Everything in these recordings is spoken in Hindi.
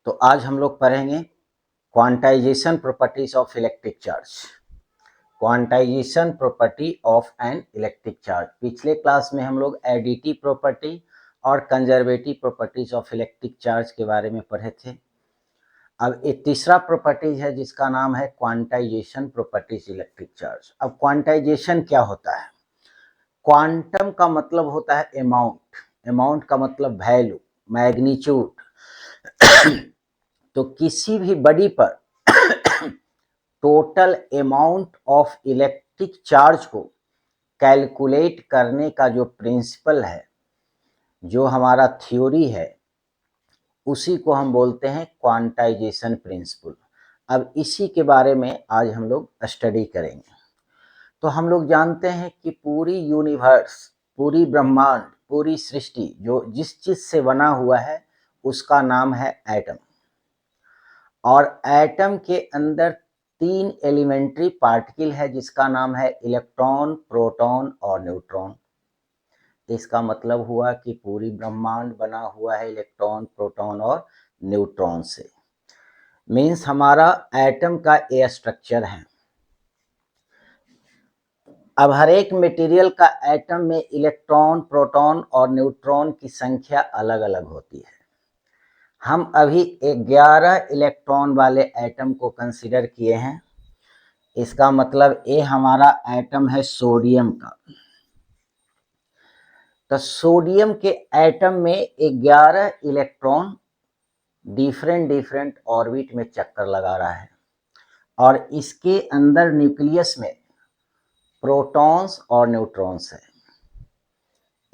तो आज हम लोग पढ़ेंगे quantization properties of electric charge. Quantization property of an electric charge. पिछले क्लास में हम लोग एडिटिव प्रॉपर्टी और conservative properties of electric charge के बारे में पढ़े थे। अब एक तीसरा प्रॉपर्टीज है जिसका नाम है क्वांटाइजेशन प्रॉपर्टीज इलेक्ट्रिक चार्ज। अब क्वांटाइजेशन क्या होता है? क्वांटम का मतलब होता है अमाउंट, अमाउंट का मतलब वैल्यू, मैग्नीट्यूड। तो किसी भी बॉडी पर total amount of electric charge को कैलकुलेट करने का जो प्रिंसिपल है, जो हमारा थ्योरी है, उसी को हम बोलते हैं क्वांटाइजेशन प्रिंसिपल। अब इसी के बारे में आज हम लोग स्टडी करेंगे। तो हम लोग जानते हैं कि पूरी यूनिवर्स, पूरी ब्रह्मांड, पूरी सृष्टि जो जिस चीज से बना हुआ है उसका नाम है एटम। और एटम के अंदर 3 एलिमेंट्री पार्टिकल है जिसका नाम है इलेक्ट्रॉन, प्रोटॉन और न्यूट्रॉन। इसका मतलब हुआ कि पूरी ब्रह्मांड बना हुआ है इलेक्ट्रॉन, प्रोटॉन और न्यूट्रॉन से। मीन्स हमारा एटम का ये स्ट्रक्चर है। अब हर एक मटेरियल का एटम में इलेक्ट्रॉन, प्रोटॉन और न्यूट्रॉन की संख्या अलग अलग होती है। हम अभी 11 इलेक्ट्रॉन वाले एटम को कंसीडर किए हैं। इसका मतलब ये हमारा एटम है सोडियम का। तो सोडियम के एटम में 11 इलेक्ट्रॉन डिफरेंट ऑर्बिट में चक्कर लगा रहा है और इसके अंदर न्यूक्लियस में प्रोटॉन्स और न्यूट्रॉन्स है।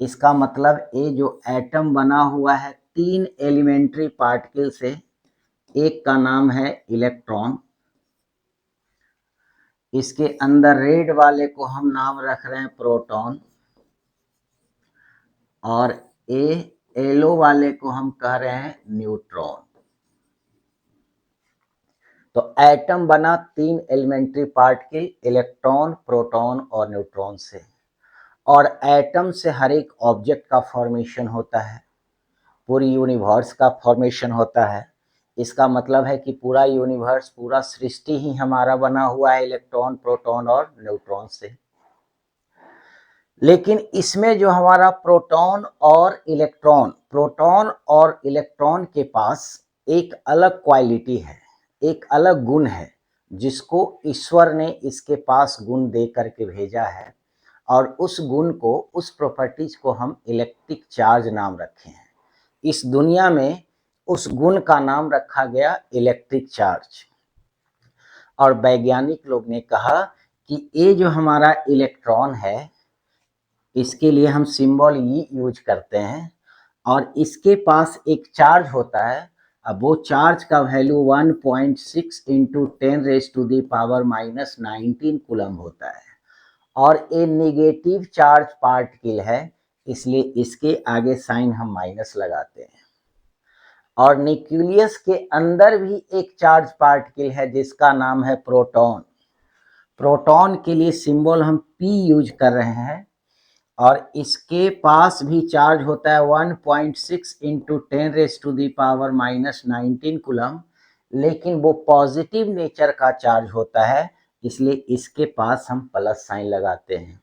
इसका मतलब ये जो एटम बना हुआ है 3 एलिमेंट्री पार्टिकल से, एक का नाम है इलेक्ट्रॉन, इसके अंदर रेड वाले को हम नाम रख रहे हैं प्रोटॉन और येलो वाले को हम कह रहे हैं न्यूट्रॉन। तो एटम बना 3 एलिमेंट्री पार्टिकल, इलेक्ट्रॉन, प्रोटॉन और न्यूट्रॉन से। और एटम से हर एक ऑब्जेक्ट का फॉर्मेशन होता है, पूरी यूनिवर्स का फॉर्मेशन होता है। इसका मतलब है कि पूरा यूनिवर्स, पूरा सृष्टि ही हमारा बना हुआ है इलेक्ट्रॉन, प्रोटॉन और न्यूट्रॉन से। लेकिन इसमें जो हमारा प्रोटॉन और इलेक्ट्रॉन के पास एक अलग क्वालिटी है, एक अलग गुण है, जिसको ईश्वर ने इसके पास गुण दे करके भेजा है। और उस गुण को, उस प्रॉपर्टीज को हम इलेक्ट्रिक चार्ज नाम रखे हैं। इस दुनिया में उस गुण का नाम रखा गया इलेक्ट्रिक चार्ज। और वैज्ञानिक लोग ने कहा कि ये जो हमारा इलेक्ट्रॉन है, इसके लिए हम सिंबल ई यूज करते हैं और इसके पास एक चार्ज होता है। अब वो चार्ज का वैल्यू 1.6 इंटू 10⁻⁻19 कूलम होता है और ये नेगेटिव चार्ज पार्टिकल है, इसलिए इसके आगे साइन हम माइनस लगाते हैं। और न्यूक्लियस के अंदर भी एक चार्ज पार्टिकल है जिसका नाम है प्रोटॉन। प्रोटॉन के लिए सिंबल हम पी यूज कर रहे हैं और इसके पास भी चार्ज होता है 1.6 इंटू 10⁻⁻19 कूलम, लेकिन वो पॉजिटिव नेचर का चार्ज होता है, इसलिए इसके पास हम प्लस साइन लगाते हैं।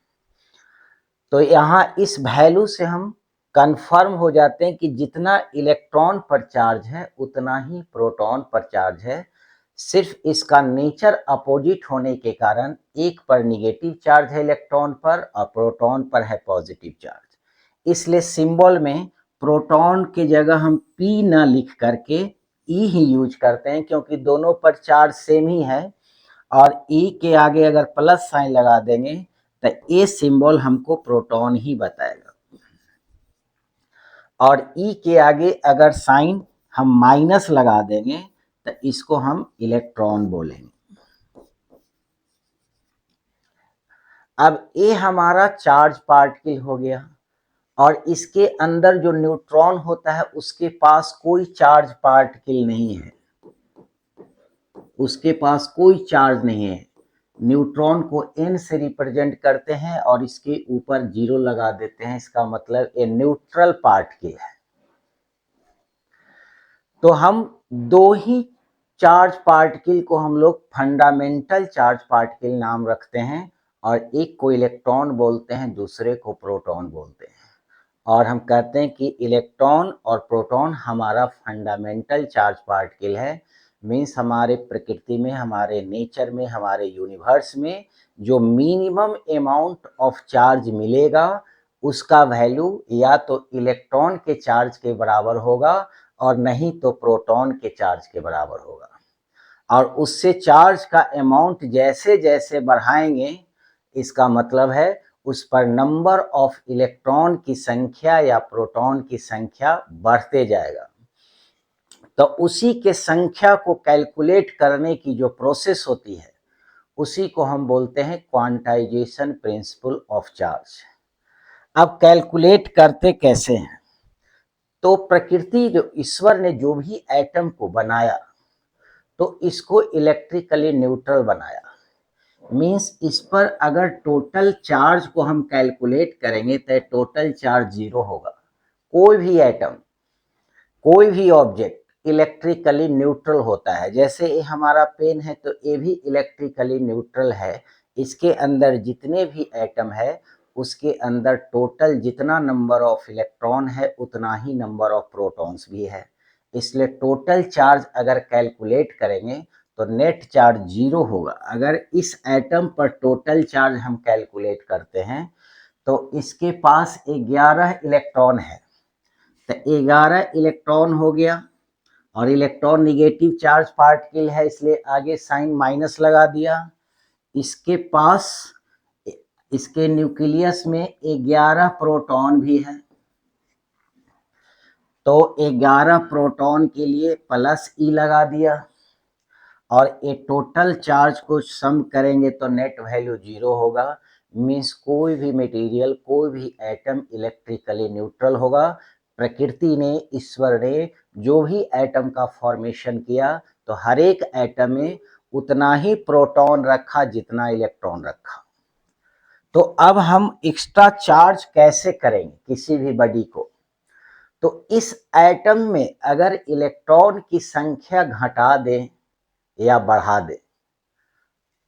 तो यहाँ इस वैल्यू से हम कंफर्म हो जाते हैं कि जितना इलेक्ट्रॉन पर चार्ज है उतना ही प्रोटॉन पर चार्ज है। सिर्फ इसका नेचर अपोजिट होने के कारण एक पर निगेटिव चार्ज है इलेक्ट्रॉन पर और प्रोटॉन पर है पॉजिटिव चार्ज। इसलिए सिंबल में प्रोटॉन के जगह हम पी ना लिख करके ई ही यूज करते हैं, क्योंकि दोनों पर चार्ज सेम ही है। और ई के आगे अगर प्लस साइन लगा देंगे तो ये सिंबल हमको प्रोटॉन ही बताएगा। और ई के आगे अगर साइन हम माइनस लगा देंगे तो इसको हम इलेक्ट्रॉन बोलेंगे। अब ये हमारा चार्ज पार्टिकल हो गया और इसके अंदर जो न्यूट्रॉन होता है उसके पास कोई चार्ज पार्टिकल नहीं है, उसके पास कोई चार्ज नहीं है। न्यूट्रॉन को n से रिप्रेजेंट करते हैं और इसके ऊपर 0 लगा देते हैं। इसका मतलब ये न्यूट्रल पार्टिकल है। तो हम दो ही चार्ज पार्टिकल को हम लोग फंडामेंटल चार्ज पार्टिकल नाम रखते हैं, और एक को इलेक्ट्रॉन बोलते हैं, दूसरे को प्रोटॉन बोलते हैं। और हम कहते हैं कि इलेक्ट्रॉन और प्रोटॉन हमारा फंडामेंटल चार्ज पार्टिकल है। मीन्स हमारे प्रकृति में, हमारे नेचर में, हमारे यूनिवर्स में जो मिनिमम अमाउंट ऑफ चार्ज मिलेगा उसका वैल्यू या तो इलेक्ट्रॉन के चार्ज के बराबर होगा और नहीं तो प्रोटॉन के चार्ज के बराबर होगा। और उससे चार्ज का अमाउंट जैसे जैसे बढ़ाएंगे, इसका मतलब है उस पर नंबर ऑफ इलेक्ट्रॉन की संख्या या प्रोटॉन की संख्या बढ़ते जाएगा। तो उसी के संख्या को कैलकुलेट करने की जो प्रोसेस होती है उसी को हम बोलते हैं क्वांटाइजेशन प्रिंसिपल ऑफ चार्ज। अब कैलकुलेट करते कैसे हैं? तो प्रकृति, जो ईश्वर ने जो भी एटम को बनाया तो इसको इलेक्ट्रिकली न्यूट्रल बनाया। मीन्स इस पर अगर टोटल चार्ज को हम कैलकुलेट करेंगे तो टोटल चार्ज 0 होगा। कोई भी एटम, कोई भी ऑब्जेक्ट इलेक्ट्रिकली न्यूट्रल होता है। जैसे ये हमारा पेन है तो ये भी इलेक्ट्रिकली न्यूट्रल है। इसके अंदर जितने भी एटम है उसके अंदर टोटल जितना नंबर ऑफ इलेक्ट्रॉन है उतना ही नंबर ऑफ प्रोटॉन्स भी है। इसलिए टोटल चार्ज अगर कैलकुलेट करेंगे तो नेट चार्ज 0 होगा। अगर इस एटम पर टोटल चार्ज हम कैलकुलेट करते हैं तो इसके पास 11 इलेक्ट्रॉन है, तो 11 इलेक्ट्रॉन हो गया, और इलेक्ट्रॉन निगेटिव चार्ज पार्टिकल है इसलिए आगे साइन माइनस लगा दिया। इसके पास, इसके न्यूक्लियस में 11 प्रोटॉन भी है, तो 11 प्रोटॉन के लिए प्लस ई लगा दिया, और ये टोटल चार्ज को सम करेंगे तो नेट वैल्यू 0 होगा। मीन्स कोई भी मटेरियल, कोई भी एटम इलेक्ट्रिकली न्यूट्रल होगा। प्रकृति ने, ईश्वर ने जो भी एटम का फॉर्मेशन किया तो हर एक एटम में उतना ही प्रोटॉन रखा जितना इलेक्ट्रॉन रखा। तो अब हम एक्स्ट्रा चार्ज कैसे करेंगे किसी भी बॉडी को? तो इस एटम में अगर इलेक्ट्रॉन की संख्या घटा दें या बढ़ा दे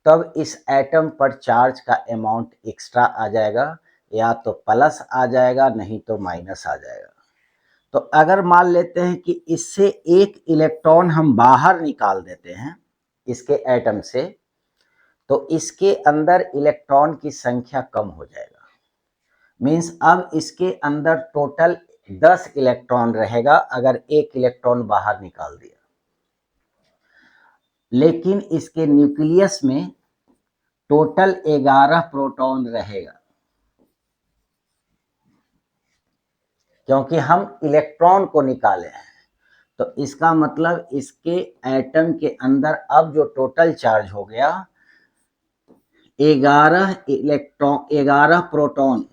तब इस एटम पर चार्ज का अमाउंट एक्स्ट्रा आ जाएगा, या तो प्लस आ जाएगा नहीं तो माइनस आ जाएगा। तो अगर मान लेते हैं कि इससे एक इलेक्ट्रॉन हम बाहर निकाल देते हैं इसके एटम से, तो इसके अंदर इलेक्ट्रॉन की संख्या कम हो जाएगा। मीन्स अब इसके अंदर टोटल 10 इलेक्ट्रॉन रहेगा अगर एक इलेक्ट्रॉन बाहर निकाल दिया। लेकिन इसके न्यूक्लियस में टोटल 11 प्रोटॉन रहेगा, क्योंकि हम इलेक्ट्रॉन को निकाले हैं। तो इसका मतलब इसके एटम के अंदर अब जो टोटल चार्ज हो गया 11 प्रोटॉन,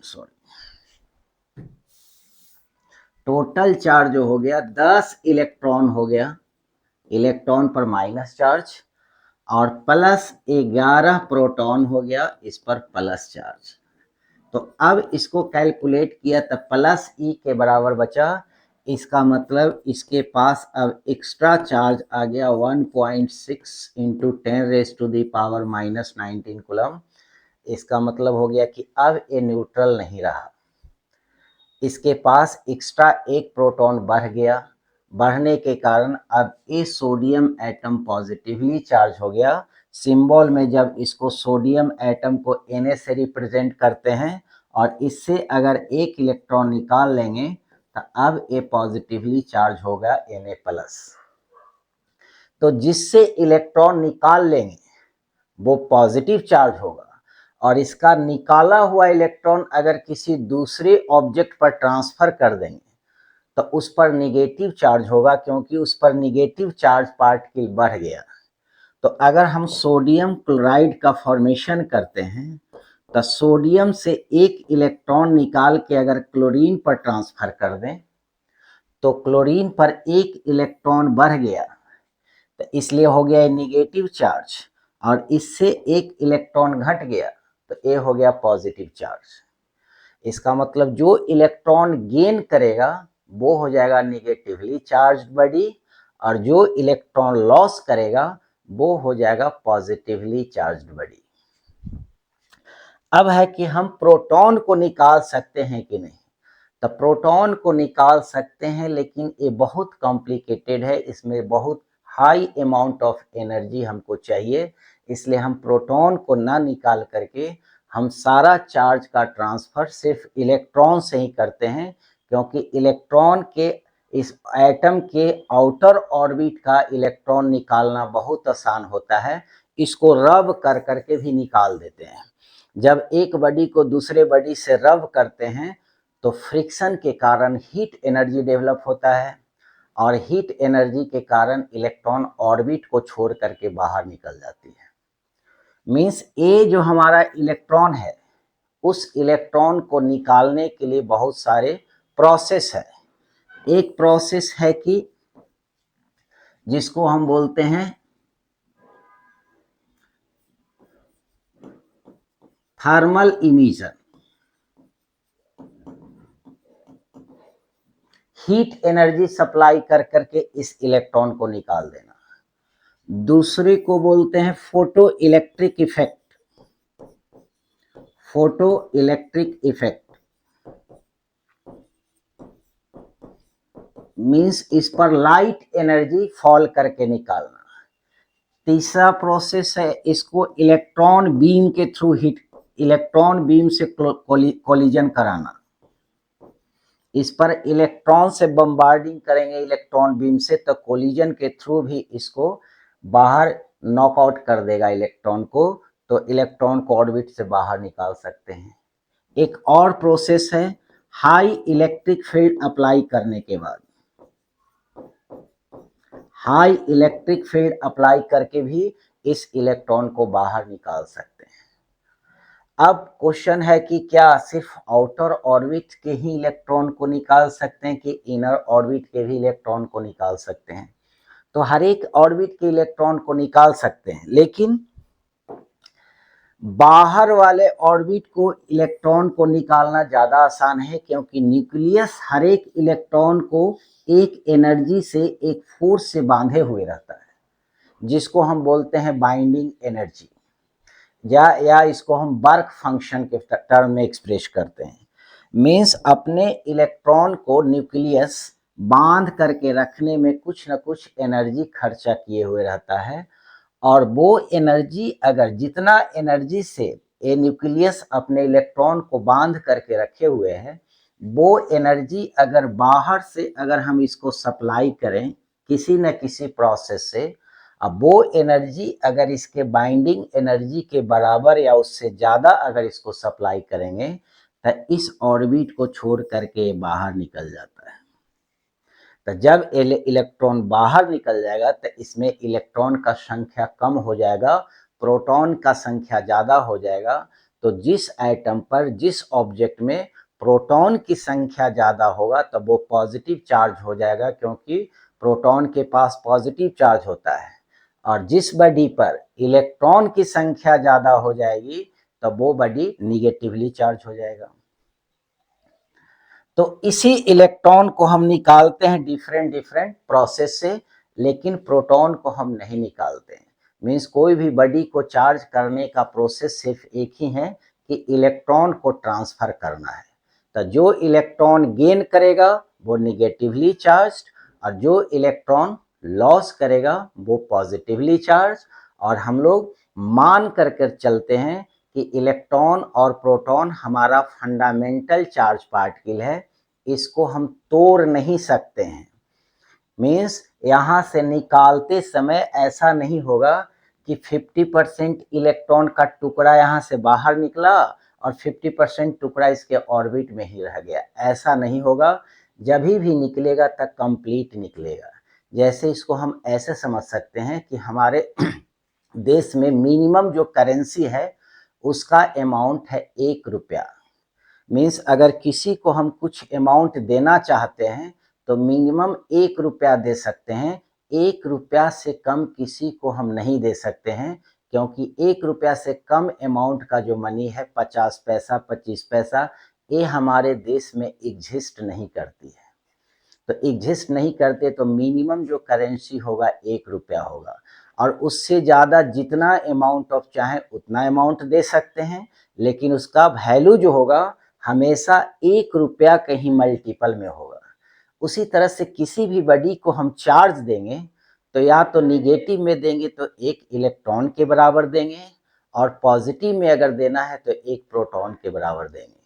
टोटल चार्ज जो हो गया 10 इलेक्ट्रॉन हो गया, इलेक्ट्रॉन पर माइनस चार्ज, और प्लस 11 प्रोटॉन हो गया, इस पर प्लस चार्ज। तो अब इसको कैलकुलेट किया तो प्लस ई के बराबर बचा। इसका मतलब इसके पास अब एक्स्ट्रा चार्ज आ गया 1.6 इंटू 10⁻⁻19 कूलम। इसका मतलब हो गया कि अब ये न्यूट्रल नहीं रहा, इसके पास एक्स्ट्रा एक प्रोटॉन बढ़ गया। बढ़ने के कारण अब ये सोडियम एटम पॉजिटिवली चार्ज हो गया। सिंबल में जब इसको सोडियम एटम को Na से रिप्रेजेंट करते हैं और इससे अगर एक इलेक्ट्रॉन निकाल लेंगे तो अब ये पॉजिटिवली चार्ज होगा Na+। तो जिससे इलेक्ट्रॉन निकाल लेंगे वो पॉजिटिव चार्ज होगा, और इसका निकाला हुआ इलेक्ट्रॉन अगर किसी दूसरे ऑब्जेक्ट पर ट्रांसफर कर देंगे तो उस पर निगेटिव चार्ज होगा, क्योंकि उस पर निगेटिव चार्ज पार्टिकल बढ़ गया। तो अगर हम सोडियम क्लोराइड का फॉर्मेशन करते हैं तो सोडियम से एक इलेक्ट्रॉन निकाल के अगर क्लोरीन पर ट्रांसफर कर दें तो क्लोरीन पर एक इलेक्ट्रॉन बढ़ गया, तो इसलिए हो गया निगेटिव चार्ज, और इससे एक इलेक्ट्रॉन घट गया तो ये हो गया पॉजिटिव चार्ज। इसका मतलब जो इलेक्ट्रॉन गेन करेगा वो हो जाएगा निगेटिवली चार्ज बॉडी, और जो इलेक्ट्रॉन लॉस करेगा वो हो जाएगा पॉजिटिवली चार्ज्ड बॉडी। अब है कि हम प्रोटॉन को निकाल सकते हैं कि नहीं। तो प्रोटॉन को निकाल सकते हैं, लेकिन ये बहुत कॉम्प्लिकेटेड है, इसमें बहुत हाई अमाउंट ऑफ एनर्जी हमको चाहिए। इसलिए हम प्रोटॉन को ना निकाल करके हम सारा चार्ज का ट्रांसफर सिर्फ इलेक्ट्रॉन से ही करते हैं, क्योंकि इलेक्ट्रॉन के इस एटम के आउटर ऑर्बिट का इलेक्ट्रॉन निकालना बहुत आसान होता है। इसको रब कर करके भी निकाल देते हैं। जब एक बॉडी को दूसरे बॉडी से रब करते हैं तो फ्रिक्शन के कारण हीट एनर्जी डेवलप होता है, और हीट एनर्जी के कारण इलेक्ट्रॉन ऑर्बिट को छोड़ करके बाहर निकल जाती है। मीन्स ये जो हमारा इलेक्ट्रॉन है, उस इलेक्ट्रॉन को निकालने के लिए बहुत सारे प्रोसेस है। एक प्रोसेस है कि जिसको हम बोलते हैं thermal emission, heat energy supply कर करके इस इलेक्ट्रॉन को निकाल देना। दूसरे को बोलते हैं photo electric effect, photo electric effect means इस पर लाइट एनर्जी फॉल करके निकालना। तीसरा प्रोसेस है इसको इलेक्ट्रॉन बीम के थ्रू हीट, इलेक्ट्रॉन बीम से कोलिजन कराना। इस पर इलेक्ट्रॉन से बम्बार्डिंग करेंगे इलेक्ट्रॉन बीम से, तो कोलिजन के थ्रू भी इसको बाहर नॉकआउट कर देगा इलेक्ट्रॉन को, तो इलेक्ट्रॉन को ऑर्बिट से बाहर निकाल सकते हैं। एक और प्रोसेस है हाई इलेक्ट्रिक फील्ड अप्लाई करने के बाद, हाई इलेक्ट्रिक फील्ड अप्लाई करके भी इस इलेक्ट्रॉन को बाहर निकाल सकते हैं। अब क्वेश्चन है कि क्या सिर्फ आउटर ऑर्बिट के ही इलेक्ट्रॉन को निकाल सकते हैं कि इनर ऑर्बिट के भी इलेक्ट्रॉन को निकाल सकते हैं? तो हर एक ऑर्बिट के इलेक्ट्रॉन को निकाल सकते हैं, लेकिन बाहर वाले ऑर्बिट को इलेक्ट्रॉन को निकालना ज़्यादा आसान है, क्योंकि न्यूक्लियस हर एक इलेक्ट्रॉन को एक एनर्जी से, एक फोर्स से बांधे हुए रहता है, जिसको हम बोलते हैं बाइंडिंग एनर्जी, या इसको हम वर्क फंक्शन के टर्म में एक्सप्रेस करते हैं। मीन्स अपने इलेक्ट्रॉन को न्यूक्लियस बांध करके रखने में कुछ न कुछ एनर्जी खर्चा किए हुए रहता है, और वो एनर्जी अगर जितना एनर्जी से ये न्यूक्लियस अपने इलेक्ट्रॉन को बांध करके रखे हुए हैं, वो एनर्जी अगर बाहर से अगर हम इसको सप्लाई करें किसी न किसी प्रोसेस से, अब वो एनर्जी अगर इसके बाइंडिंग एनर्जी के बराबर या उससे ज़्यादा अगर इसको सप्लाई करेंगे, तो इस ऑर्बिट को छोड़ करके बाहर निकल जाता है। तो जब इलेक्ट्रॉन बाहर निकल जाएगा तो इसमें इलेक्ट्रॉन का संख्या कम हो जाएगा, प्रोटॉन का संख्या ज़्यादा हो जाएगा। तो जिस एटम पर, जिस ऑब्जेक्ट में प्रोटॉन की संख्या ज़्यादा होगा तो वो पॉजिटिव चार्ज हो जाएगा, क्योंकि प्रोटॉन के पास पॉजिटिव चार्ज होता है। और जिस बॉडी पर इलेक्ट्रॉन की संख्या ज़्यादा हो जाएगी तो वो बॉडी निगेटिवली चार्ज हो जाएगा। तो इसी इलेक्ट्रॉन को हम निकालते हैं डिफरेंट प्रोसेस से, लेकिन प्रोटॉन को हम नहीं निकालते हैं। मीन्स कोई भी बॉडी को चार्ज करने का प्रोसेस सिर्फ एक ही है कि इलेक्ट्रॉन को ट्रांसफर करना है। तो जो इलेक्ट्रॉन गेन करेगा वो निगेटिवली चार्ज, और जो इलेक्ट्रॉन लॉस करेगा वो पॉजिटिवली चार्ज। और हम लोग मान करके चलते हैं कि इलेक्ट्रॉन और प्रोटॉन हमारा फंडामेंटल चार्ज पार्टिकल है, इसको हम तोड़ नहीं सकते हैं। मीन्स यहाँ से निकालते समय ऐसा नहीं होगा कि 50% इलेक्ट्रॉन का टुकड़ा यहाँ से बाहर निकला और 50% टुकड़ा इसके ऑर्बिट में ही रह गया, ऐसा नहीं होगा। जब भी निकलेगा तब कंप्लीट निकलेगा। जैसे इसको हम ऐसे समझ सकते हैं कि हमारे देश में मिनिमम जो करेंसी है उसका अमाउंट है 1 रुपया। मीन्स अगर किसी को हम कुछ अमाउंट देना चाहते हैं तो मिनिमम 1 रुपया दे सकते हैं। 1 रुपया से कम किसी को हम नहीं दे सकते हैं, क्योंकि 1 रुपया से कम अमाउंट का जो मनी है 50 पैसा 25 पैसा, ये हमारे देश में एग्जिस्ट नहीं करती है। तो एग्जिस्ट नहीं करते, तो मिनिमम जो करेंसी होगा 1 रुपया होगा, और उससे ज़्यादा जितना अमाउंट ऑफ चाहे उतना अमाउंट दे सकते हैं, लेकिन उसका वैल्यू जो होगा हमेशा 1 रुपया के ही मल्टीपल में होगा। उसी तरह से किसी भी बॉडी को हम चार्ज देंगे तो या तो निगेटिव में देंगे तो 1 इलेक्ट्रॉन के बराबर देंगे, और पॉजिटिव में अगर देना है तो 1 प्रोटॉन के बराबर देंगे,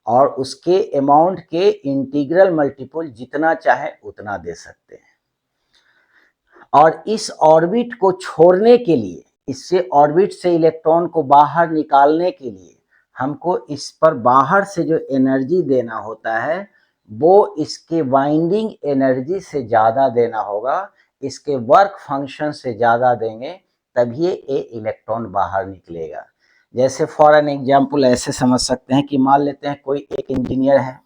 और उसके अमाउंट के इंटीग्रल मल्टीपल जितना चाहे उतना दे सकते हैं। और इस ऑर्बिट को छोड़ने के लिए, इससे ऑर्बिट से इलेक्ट्रॉन को बाहर निकालने के लिए हमको इस पर बाहर से जो एनर्जी देना होता है वो इसके बाइंडिंग एनर्जी से ज़्यादा देना होगा, इसके वर्क फंक्शन से ज़्यादा देंगे तभी ये इलेक्ट्रॉन बाहर निकलेगा। जैसे फॉर एन एग्जाम्पल ऐसे समझ सकते हैं कि मान लेते हैं कोई एक इंजीनियर है,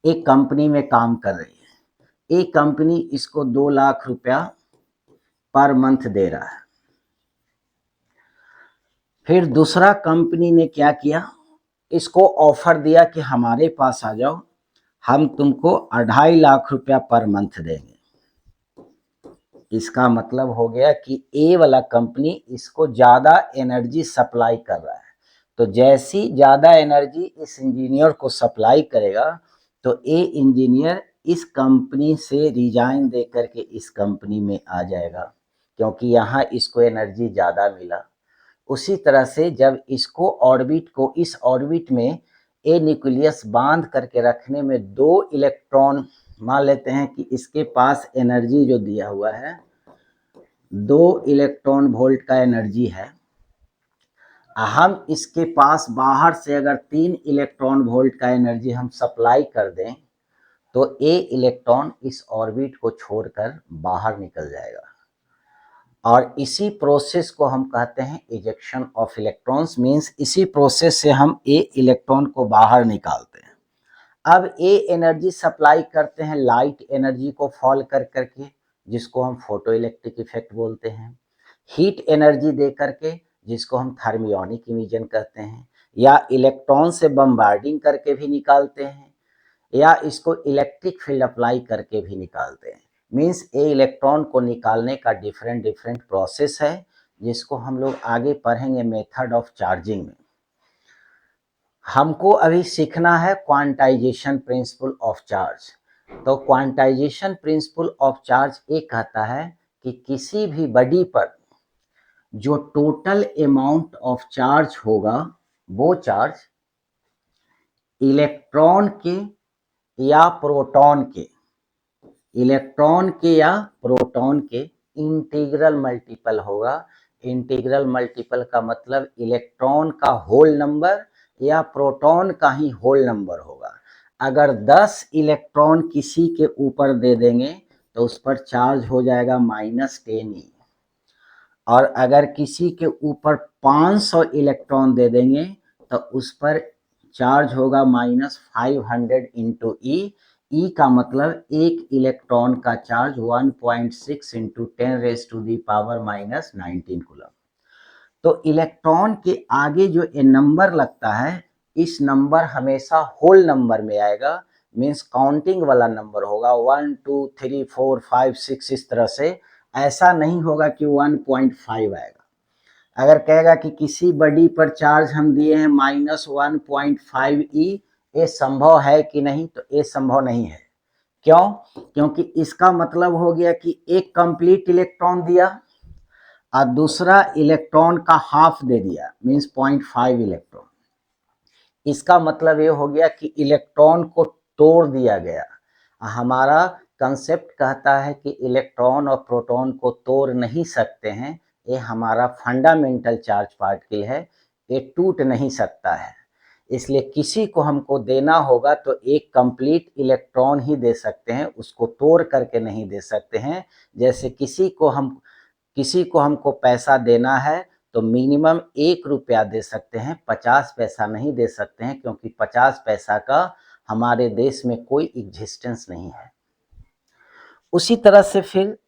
एक कंपनी में काम कर रही है, एक कंपनी इसको 2 लाख रुपया पर मंथ दे रहा है। फिर दूसरा कंपनी ने क्या किया, इसको ऑफर दिया कि हमारे पास आ जाओ, हम तुमको 2.5 लाख रुपया पर मंथ देंगे। इसका मतलब हो गया कि ए वाला कंपनी इसको ज़्यादा एनर्जी सप्लाई कर रहा है, तो जैसी ज़्यादा एनर्जी इस इंजीनियर को सप्लाई करेगा तो ए इंजीनियर इस कंपनी से रिजाइन दे करके इस कंपनी में आ जाएगा, क्योंकि यहाँ इसको एनर्जी ज़्यादा मिला। उसी तरह से जब इसको ऑर्बिट को इस ऑर्बिट में ए न्यूक्लियस बांध करके रखने में 2 इलेक्ट्रॉन, मान लेते हैं कि इसके पास एनर्जी जो दिया हुआ है 2 इलेक्ट्रॉन वोल्ट का एनर्जी है, हम इसके पास बाहर से अगर 3 इलेक्ट्रॉन वोल्ट का एनर्जी हम सप्लाई कर दें तो ए इलेक्ट्रॉन इस ऑर्बिट को छोड़कर बाहर निकल जाएगा, और इसी प्रोसेस को हम कहते हैं इजेक्शन ऑफ इलेक्ट्रॉन्स। मींस इसी प्रोसेस से हम ए इलेक्ट्रॉन को बाहर निकालते हैं। अब ए एनर्जी सप्लाई करते हैं लाइट एनर्जी को फॉल कर करके, जिसको हम फोटो इलेक्ट्रिक इफेक्ट बोलते हैं, हीट एनर्जी दे करके जिसको हम थर्मियोनिक इमिशन कहते हैं, या इलेक्ट्रॉन से बम्बार्डिंग करके भी निकालते हैं, या इसको इलेक्ट्रिक फील्ड अप्लाई करके भी निकालते हैं। मींस ए इलेक्ट्रॉन को निकालने का डिफरेंट प्रोसेस है, जिसको हम लोग आगे पढ़ेंगे मेथड ऑफ चार्जिंग में। हमको अभी सीखना है क्वांटाइजेशन प्रिंसिपल ऑफ चार्ज। तो क्वांटाइजेशन प्रिंसिपल ऑफ चार्ज ये कहता है कि किसी भी बॉडी पर जो टोटल अमाउंट ऑफ चार्ज होगा वो चार्ज इलेक्ट्रॉन के या प्रोटॉन के, इलेक्ट्रॉन के या प्रोटॉन के इंटीग्रल मल्टीपल होगा। इंटीग्रल मल्टीपल का मतलब इलेक्ट्रॉन का होल नंबर या प्रोटॉन का ही होल नंबर होगा। अगर 10 इलेक्ट्रॉन किसी के ऊपर दे देंगे तो उस पर चार्ज हो जाएगा -10e, और अगर किसी के ऊपर 500 इलेक्ट्रॉन दे देंगे तो उस पर चार्ज होगा -500 इंटू ई। ई का मतलब एक इलेक्ट्रॉन का चार्ज 1.6 इंटू 10⁻⁻19 कूलम। तो इलेक्ट्रॉन के आगे जो ए नंबर लगता है, इस नंबर हमेशा होल नंबर में आएगा। मीन्स काउंटिंग वाला नंबर होगा 1 2 3 4 5 6, इस तरह से। ऐसा नहीं होगा कि 1.5 आएगा। अगर कहेगा कि किसी बॉडी पर चार्ज हम दिए हैं -1.5e, ये संभव है कि नहीं, तो ये संभव नहीं है। क्यों? क्योंकि इसका मतलब हो गया कि एक कंप्लीट इलेक्ट्रॉन दिया और दूसरा इलेक्ट्रॉन का हाफ दे दिया, मीन्स 0.5 इलेक्ट्रॉन। इसका मतलब ये हो गया कि इलेक्ट्रॉन को तोड़ दिया गया। हमारा कंसेप्ट कहता है कि इलेक्ट्रॉन और प्रोटॉन को तोड़ नहीं सकते हैं, ये हमारा फंडामेंटल चार्ज पार्टिकल है, ये टूट नहीं सकता है। इसलिए किसी को हमको देना होगा तो एक कंप्लीट इलेक्ट्रॉन ही दे सकते हैं, उसको तोड़ करके नहीं दे सकते हैं। जैसे किसी को हमको पैसा देना है तो मिनिमम 1 रुपया दे सकते हैं, 50 पैसा नहीं दे सकते हैं, क्योंकि 50 पैसा का हमारे देश में कोई एग्जिस्टेंस नहीं है। उसी तरह से फिर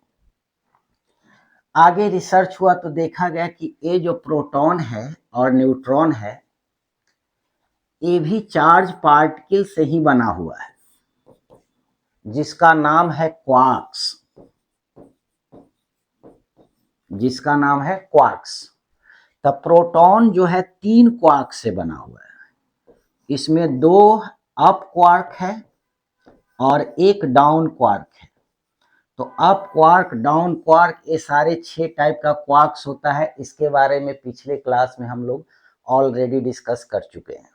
आगे रिसर्च हुआ तो देखा गया कि ये जो प्रोटॉन है और न्यूट्रॉन है, ये भी चार्ज पार्टिकल से ही बना हुआ है। जिसका नाम है क्वार्क्स, जिसका नाम है क्वार्क्स। तब प्रोटॉन जो है 3 क्वार्क से बना हुआ है। इसमें 2 अप क्वार्क है और 1 डाउन क्वार्क है। तो अप क्वार्क, डाउन क्वार्क, ये सारे 6 टाइप का क्वार्क्स होता है। इसके बारे में पिछले क्लास में हम लोग ऑलरेडी डिस्कस कर चुके हैं।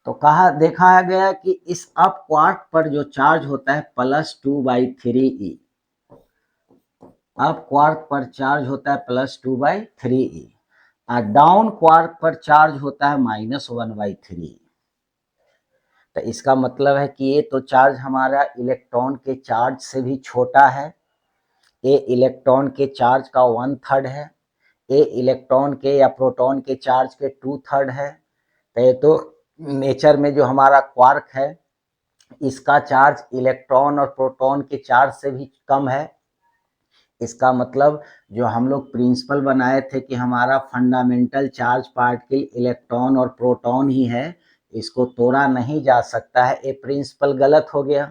तो कहा देखा गया कि इस अप क्वार्क पर जो चार्ज होता है +2/3e, अप क्वार्क पर चार्ज होता है +2/3e और डाउन क्वार्क पर चार्ज होता है -1/3। तो इसका मतलब है कि ये तो चार्ज हमारा इलेक्ट्रॉन के चार्ज से भी छोटा है। ये इलेक्ट्रॉन के चार्ज का 1/3 है। ये इलेक्ट्रॉन के या प्रोटॉन के चार्ज के 2/3 है। तो ये तो नेचर में जो हमारा क्वार्क है इसका चार्ज इलेक्ट्रॉन और प्रोटॉन के चार्ज से भी कम है। इसका मतलब जो हम लोग प्रिंसिपल बनाए थे कि हमारा फंडामेंटल चार्ज पार्टिकल इलेक्ट्रॉन और प्रोटॉन ही है, इसको तोड़ा नहीं जा सकता है। ये प्रिंसिपल गलत हो गया,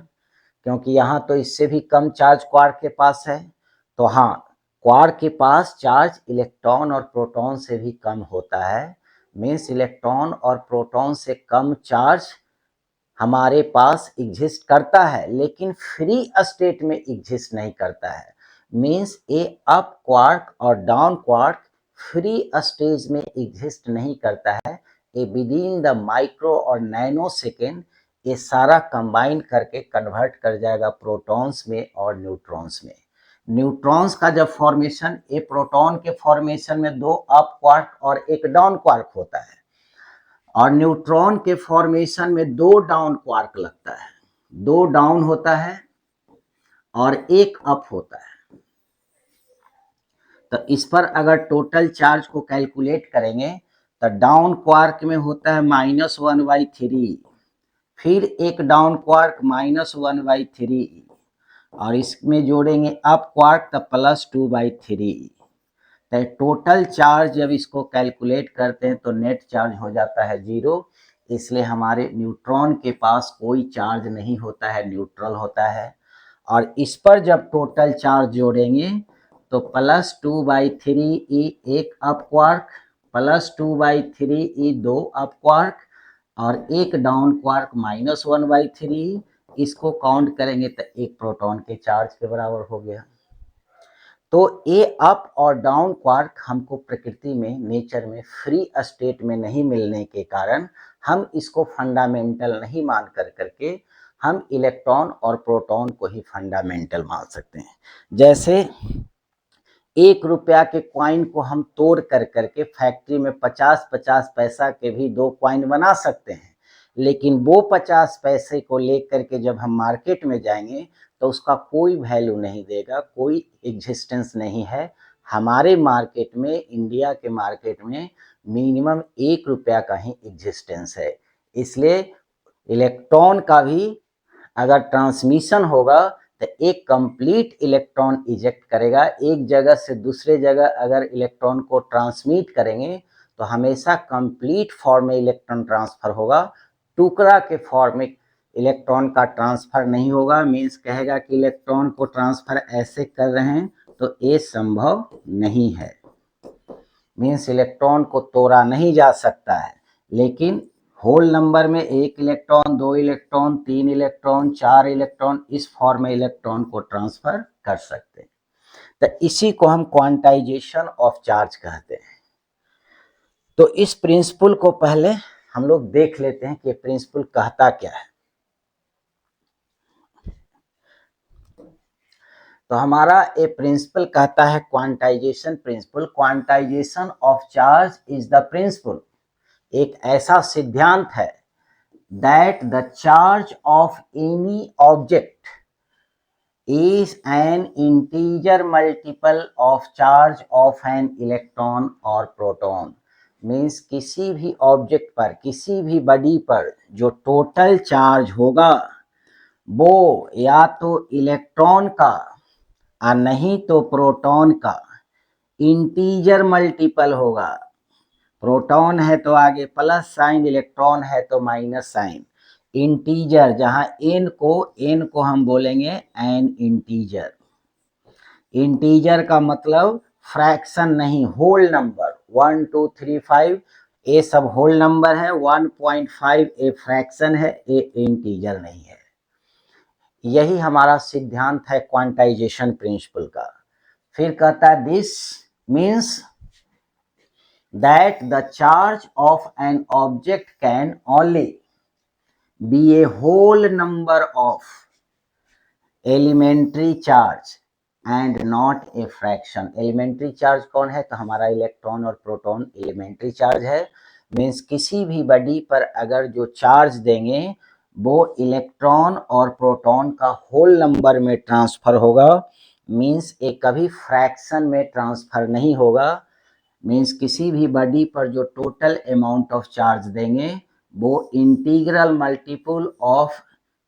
क्योंकि यहाँ तो इससे भी कम चार्ज क्वार्क के पास है। तो हाँ, क्वार्क के पास चार्ज इलेक्ट्रॉन और प्रोटॉन से भी कम होता है। मीन्स इलेक्ट्रॉन और प्रोटॉन से कम चार्ज हमारे पास एग्जिस्ट करता है, लेकिन फ्री स्टेट में एग्जिस्ट नहीं करता है। मीन्स ए अप क्वार्क और डाउन क्वार्क फ्री स्टेज में एग्जिस्ट नहीं करता है। ए विद इन द माइक्रो और नैनो सेकेंड ये सारा कंबाइन करके कन्वर्ट कर जाएगा प्रोटॉन्स में और न्यूट्रॉन्स में। न्यूट्रॉन्स का जब फॉर्मेशन, ए प्रोटॉन के फॉर्मेशन में 2 अप क्वार्क और 1 डाउन क्वार्क होता है और न्यूट्रॉन के फॉर्मेशन में 2 डाउन क्वार्क लगता है। 2 डाउन होता है और 1 अप होता है। तो इस पर अगर टोटल चार्ज को कैलकुलेट करेंगे तो डाउन क्वार्क में होता है -1/3, फिर एक डाउन क्वार्क -1/3 और इसमें जोड़ेंगे अप क्वार्क तो +2/3। तो टोटल चार्ज जब इसको कैलकुलेट करते हैं तो नेट चार्ज हो जाता है 0। इसलिए हमारे न्यूट्रॉन के पास कोई चार्ज नहीं होता है, न्यूट्रल होता है। और इस पर जब टोटल चार्ज जोड़ेंगे तो +2/3e 1 up quark, +2/3e 2 up quark और 1 डाउन क्वार्क -1/3। इसको काउंट करेंगे तो 1 प्रोटॉन के चार्ज के बराबर हो गया। तो ए अप और डाउन क्वार्क हमको प्रकृति में, नेचर में फ्री स्टेट में नहीं मिलने के कारण हम इसको फंडामेंटल नहीं मान करके हम इलेक्ट्रॉन और प्रोटॉन को ही फंडामेंटल मान सकते हैं। जैसे 1 रुपया के क्वाइन को हम तोड़ करके फैक्ट्री में 50-50 पैसा के भी 2 क्वाइन बना सकते हैं, लेकिन वो 50 पैसे को लेकर के जब हम मार्केट में जाएंगे तो उसका कोई वैल्यू नहीं देगा, कोई एग्जिस्टेंस नहीं है। हमारे मार्केट में, इंडिया के मार्केट में मिनिमम 1 रुपया का ही एग्जिस्टेंस है। इसलिए इलेक्ट्रॉन का भी अगर ट्रांसमिशन होगा तो एक कंप्लीट इलेक्ट्रॉन इजेक्ट करेगा। एक जगह से दूसरे जगह अगर इलेक्ट्रॉन को ट्रांसमिट करेंगे तो हमेशा कंप्लीट फॉर्म में इलेक्ट्रॉन ट्रांसफर होगा, टुकड़ा के फॉर्म में इलेक्ट्रॉन का ट्रांसफर नहीं होगा। मीन्स कहेगा कि इलेक्ट्रॉन को ट्रांसफर ऐसे कर रहे हैं तो ये संभव नहीं है। मीन्स इलेक्ट्रॉन को तोड़ा नहीं जा सकता है, लेकिन होल नंबर में 1 इलेक्ट्रॉन, 2 इलेक्ट्रॉन, 3 इलेक्ट्रॉन, 4 इलेक्ट्रॉन, इस फॉर्म में इलेक्ट्रॉन को ट्रांसफर कर सकते हैं। तो इसी को हम क्वांटाइजेशन ऑफ चार्ज कहते हैं। तो इस प्रिंसिपल को पहले हम लोग देख लेते हैं कि प्रिंसिपल कहता क्या है। तो हमारा ये प्रिंसिपल कहता है quantization principle. Quantization of charge is the principle, एक ऐसा सिद्धांत है that the charge of any object is an integer multiple of charge of an electron or proton। Means किसी भी ऑब्जेक्ट पर, किसी भी बॉडी पर जो टोटल चार्ज होगा वो या तो इलेक्ट्रॉन का और नहीं तो प्रोटॉन का इंटीजर मल्टीपल होगा। प्रोटॉन है तो आगे प्लस साइन, इलेक्ट्रॉन है तो माइनस साइन। इंटीजर, जहां n को हम बोलेंगे एन इंटीजर। इंटीजर का मतलब फ्रैक्शन नहीं, होल नंबर। 1 2 3 5 ये सब होल नंबर है, 1.5 ए फ्रैक्शन है, ये इंटीजर नहीं है। यही हमारा सिद्धांत है क्वांटाइजेशन प्रिंसिपल का। फिर कहता है this means that the charge of an object can only be a whole number of elementary charge and not a fraction। elementary charge कौन है? तो हमारा इलेक्ट्रॉन और प्रोटॉन elementary charge है। मीन्स किसी भी बॉडी पर अगर जो चार्ज देंगे वो इलेक्ट्रॉन और प्रोटॉन का होल नंबर में ट्रांसफर होगा। मीन्स ये कभी फ्रैक्शन में ट्रांसफर नहीं होगा। मीन्स किसी भी बॉडी पर जो टोटल अमाउंट ऑफ चार्ज देंगे वो इंटीग्रल मल्टीपल ऑफ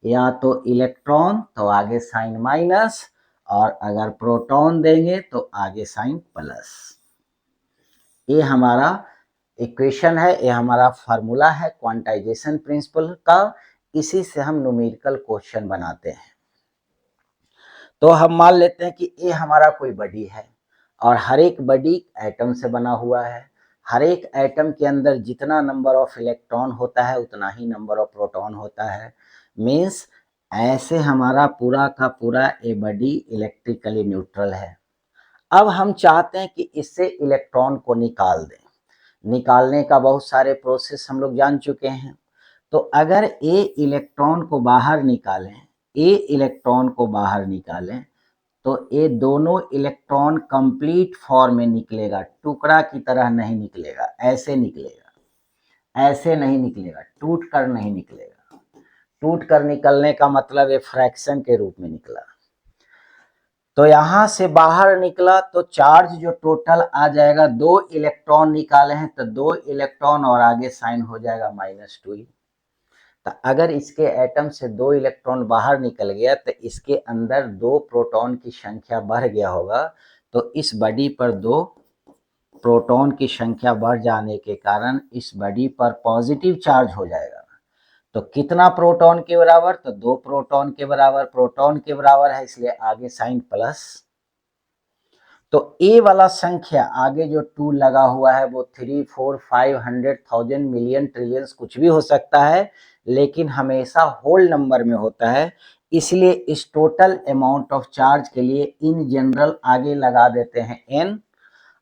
या तो इलेक्ट्रॉन तो आगे साइन माइनस, और अगर प्रोटॉन देंगे तो आगे साइन प्लस। ये हमारा इक्वेशन है, ये हमारा फार्मूला है क्वांटाइजेशन प्रिंसिपल का। इसी से हम न्यूमेरिकल क्वेश्चन बनाते हैं। तो हम मान लेते हैं कि ये हमारा कोई बॉडी है और हर एक बॉडी एटम से बना हुआ है। हर एक एटम के अंदर जितना नंबर ऑफ इलेक्ट्रॉन होता है उतना ही नंबर ऑफ प्रोटॉन होता है। मीन्स ऐसे हमारा पूरा का पूरा ये बॉडी इलेक्ट्रिकली न्यूट्रल है। अब हम चाहते हैं कि इससे इलेक्ट्रॉन को निकाल दें। निकालने का बहुत सारे प्रोसेस हम लोग जान चुके हैं। तो अगर ए इलेक्ट्रॉन को बाहर निकालें, ए इलेक्ट्रॉन को बाहर निकालें तो ये दोनों इलेक्ट्रॉन कंप्लीट फॉर्म में निकलेगा, टुकड़ा की तरह नहीं निकलेगा। ऐसे निकलेगा, ऐसे नहीं निकलेगा, टूट कर नहीं निकलेगा। टूट कर निकलने का मतलब ये फ्रैक्शन के रूप में निकला। तो यहां से बाहर निकला तो चार्ज जो टोटल आ जाएगा, 2 इलेक्ट्रॉन निकाले हैं तो 2 इलेक्ट्रॉन और आगे साइन हो जाएगा -2। तो अगर इसके एटम से 2 इलेक्ट्रॉन बाहर निकल गया तो इसके अंदर 2 प्रोटॉन की संख्या बढ़ गया होगा। तो इस बॉडी पर 2 प्रोटॉन की संख्या बढ़ जाने के कारण इस बॉडी पर पॉजिटिव चार्ज हो जाएगा। तो कितना प्रोटॉन के बराबर? तो 2 प्रोटॉन के बराबर। प्रोटॉन के बराबर है इसलिए आगे साइन प्लस। तो ए वाला संख्या आगे जो 2 लगा हुआ है वो 3 4 500,000 मिलियन ट्रिलियंस कुछ भी हो सकता है, लेकिन हमेशा होल नंबर में होता है। इसलिए इस टोटल अमाउंट ऑफ चार्ज के लिए इन जनरल आगे लगा देते हैं n,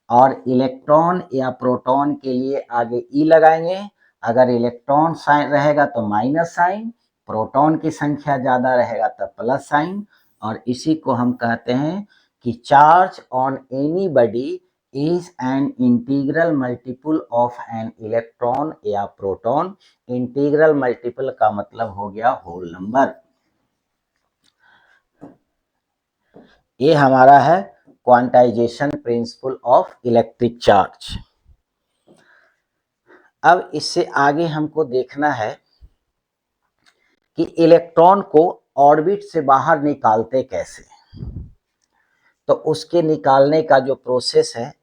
और इलेक्ट्रॉन या प्रोटॉन के लिए आगे ई लगाएंगे। अगर इलेक्ट्रॉन साइन रहेगा तो माइनस साइन, प्रोटॉन की संख्या ज्यादा रहेगा तो प्लस साइन। और इसी को हम कहते हैं कि charge on any body is an integral multiple of an electron या प्रोटॉन। इंटीग्रल मल्टीपल का मतलब हो गया होल नंबर। ये हमारा है quantization principle of electric charge. अब इससे आगे हमको देखना है कि इलेक्ट्रॉन को ऑर्बिट से बाहर निकालते कैसे। तो उसके निकालने का जो प्रोसेस है,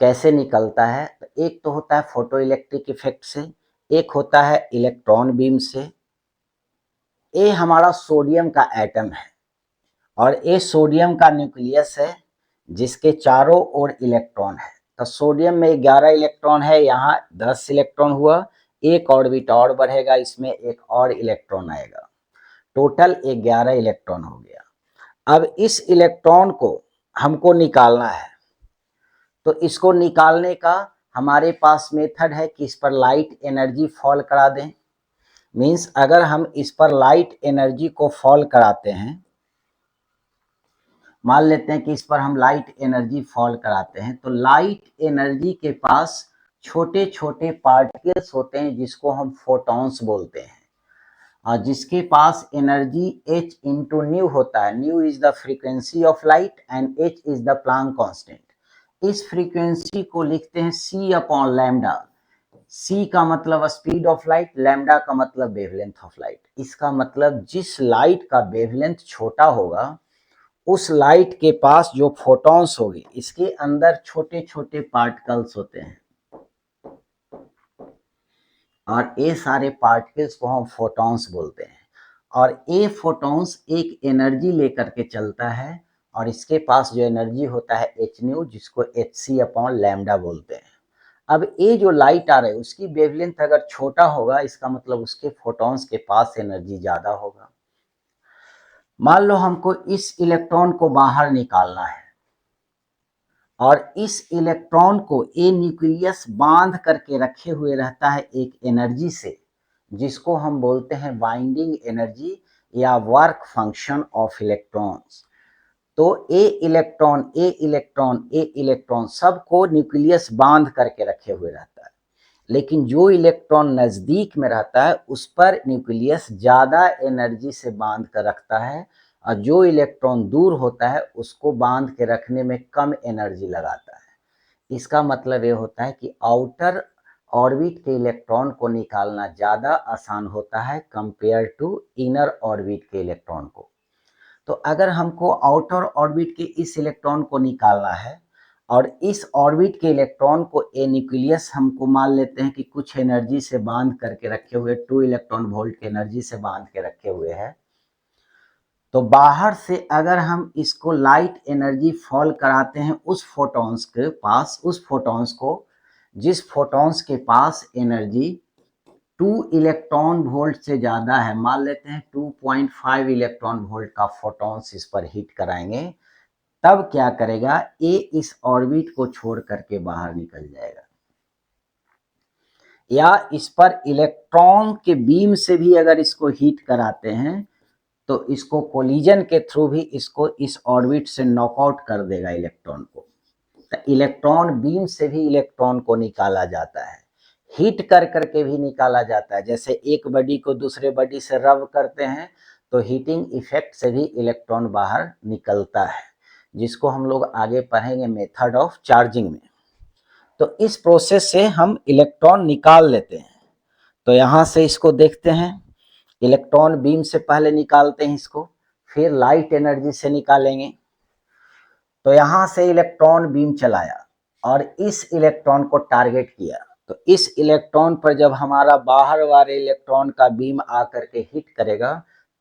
कैसे निकलता है, तो एक तो होता है फोटो इलेक्ट्रिक इफेक्ट से, एक होता है इलेक्ट्रॉन बीम से। ये हमारा सोडियम का एटम है और ये सोडियम का न्यूक्लियस है जिसके चारों ओर इलेक्ट्रॉन है। तो सोडियम में 11 इलेक्ट्रॉन है, यहाँ 10 इलेक्ट्रॉन हुआ। एक ऑर्बिट और बढ़ेगा, इसमें एक और इलेक्ट्रॉन आएगा, टोटल 11 इलेक्ट्रॉन हो गया। अब इस इलेक्ट्रॉन को हमको निकालना है। तो इसको निकालने का हमारे पास मेथड है कि इस पर लाइट एनर्जी फॉल करा दें। मीन्स अगर हम इस पर लाइट एनर्जी को फॉल कराते हैं, मान लेते हैं कि इस पर हम लाइट एनर्जी फॉल कराते हैं, तो लाइट एनर्जी के पास छोटे छोटे पार्टिकल्स होते हैं जिसको हम फोटॉन्स बोलते हैं, और जिसके पास एनर्जी h इंटू न्यू होता है। New is the frequency of light and h is the Planck constant. इस फ्रीक्वेंसी को लिखते हैं c अपॉन लैम्डा। c का मतलब स्पीड ऑफ लाइट, लैम्डा का मतलब वेवलेंथ ऑफ लाइट। इसका मतलब जिस लाइट का वेवलेंथ छोटा होगा उस लाइट के पास जो फोटॉन्स होगी, इसके अंदर छोटे छोटे पार्टिकल्स होते हैं। और ये सारे पार्टिकल्स को हम फोटॉन्स बोलते हैं। और ये फोटॉन्स एक एनर्जी लेकर के चलता है और इसके पास जो एनर्जी होता है एच न्यू, जिसको एच सी अपॉन लैम्डा बोलते हैं। अब ये जो लाइट आ रहा है उसकी वेवलेंथ अगर छोटा होगा, इसका मतलब उसके फोटॉन्स के पास एनर्जी ज़्यादा होगा। मान लो हमको इस इलेक्ट्रॉन को बाहर निकालना है और इस इलेक्ट्रॉन को ये न्यूक्लियस बांध करके रखे हुए रहता है एक एनर्जी से, जिसको हम बोलते हैं बाइंडिंग एनर्जी या वर्क फंक्शन ऑफ इलेक्ट्रॉन्स। तो ए इलेक्ट्रॉन सबको न्यूक्लियस बांध करके रखे हुए रहता है, लेकिन जो इलेक्ट्रॉन नज़दीक में रहता है उस पर न्यूक्लियस ज़्यादा एनर्जी से बांध कर रखता है, और जो इलेक्ट्रॉन दूर होता है उसको बांध के रखने में कम एनर्जी लगाता है। इसका मतलब ये होता है कि आउटर ऑर्बिट के इलेक्ट्रॉन को निकालना ज़्यादा आसान होता है कंपेयर टू इनर ऑर्बिट के इलेक्ट्रॉन को। तो अगर हमको आउटर ऑर्बिट के इस इलेक्ट्रॉन को निकालना है और इस ऑर्बिट के इलेक्ट्रॉन को ए न्यूक्लियस हमको मान लेते हैं कि कुछ एनर्जी से बांध करके रखे हुए, 2 इलेक्ट्रॉन वोल्ट की एनर्जी से बांध के रखे हुए हैं, तो बाहर से अगर हम इसको लाइट एनर्जी फॉल कराते हैं उस फोटॉन्स के पास, उस फोटॉन्स को जिस फोटॉन्स के पास एनर्जी 2 इलेक्ट्रॉन वोल्ट से ज़्यादा है, मान लेते हैं 2.5 इलेक्ट्रॉन वोल्ट का फोटॉन्स इस पर हिट कराएंगे, तब क्या करेगा, ये इस ऑर्बिट को छोड़ करके बाहर निकल जाएगा। या इस पर इलेक्ट्रॉन के बीम से भी अगर इसको हीट कराते हैं तो इसको कोलिजन के थ्रू भी इसको इस ऑर्बिट से नॉकआउट कर देगा इलेक्ट्रॉन को। तो इलेक्ट्रॉन बीम से भी इलेक्ट्रॉन को निकाला जाता है, हीट कर करके भी निकाला जाता है। जैसे एक बॉडी को दूसरे बॉडी से रब करते हैं तो हीटिंग इफेक्ट से भी इलेक्ट्रॉन बाहर निकलता है, जिसको हम लोग आगे पढ़ेंगे मेथड ऑफ चार्जिंग में। तो इस प्रोसेस से हम इलेक्ट्रॉन निकाल लेते हैं। तो यहाँ से इसको देखते हैं, इलेक्ट्रॉन बीम से पहले निकालते हैं इसको, फिर लाइट एनर्जी से निकालेंगे। तो यहाँ से इलेक्ट्रॉन बीम चलाया और इस इलेक्ट्रॉन को टारगेट किया, तो इस इलेक्ट्रॉन पर जब हमारा बाहर वाले इलेक्ट्रॉन का बीम आकर के हिट करेगा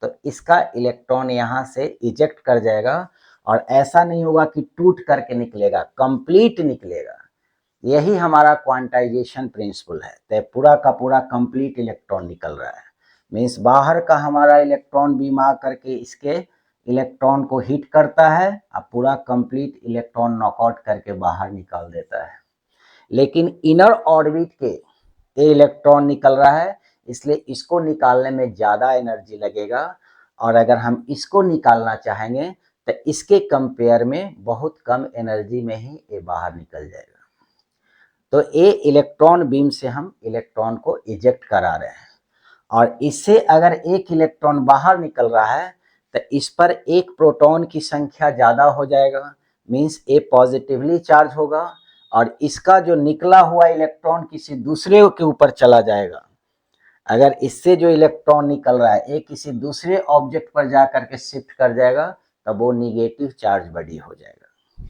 तो इसका इलेक्ट्रॉन यहाँ से इजेक्ट कर जाएगा, और ऐसा नहीं होगा कि टूट करके निकलेगा, कंप्लीट निकलेगा। यही हमारा क्वांटाइजेशन प्रिंसिपल है। तो पूरा का पूरा कंप्लीट इलेक्ट्रॉन निकल रहा है, मीन्स बाहर का हमारा इलेक्ट्रॉन बीम आ करके इसके इलेक्ट्रॉन को हिट करता है और पूरा कंप्लीट इलेक्ट्रॉन नॉकआउट करके बाहर निकाल देता है। लेकिन इनर ऑर्बिट के ये इलेक्ट्रॉन निकल रहा है, इसलिए इसको निकालने में ज़्यादा एनर्जी लगेगा, और अगर हम इसको निकालना चाहेंगे तो इसके कंपेयर में बहुत कम एनर्जी में ही ये बाहर निकल जाएगा। तो ये इलेक्ट्रॉन बीम से हम इलेक्ट्रॉन को इजेक्ट करा रहे हैं, और इससे अगर एक इलेक्ट्रॉन बाहर निकल रहा है तो इस पर एक प्रोटॉन की संख्या ज़्यादा हो जाएगा, मीन्स ए पॉजिटिवली चार्ज होगा, और इसका जो निकला हुआ इलेक्ट्रॉन किसी दूसरे के ऊपर चला जाएगा। अगर इससे जो इलेक्ट्रॉन निकल रहा है ये किसी दूसरे ऑब्जेक्ट पर जा करके शिफ्ट कर जाएगा तब वो निगेटिव चार्ज बॉडी हो जाएगा।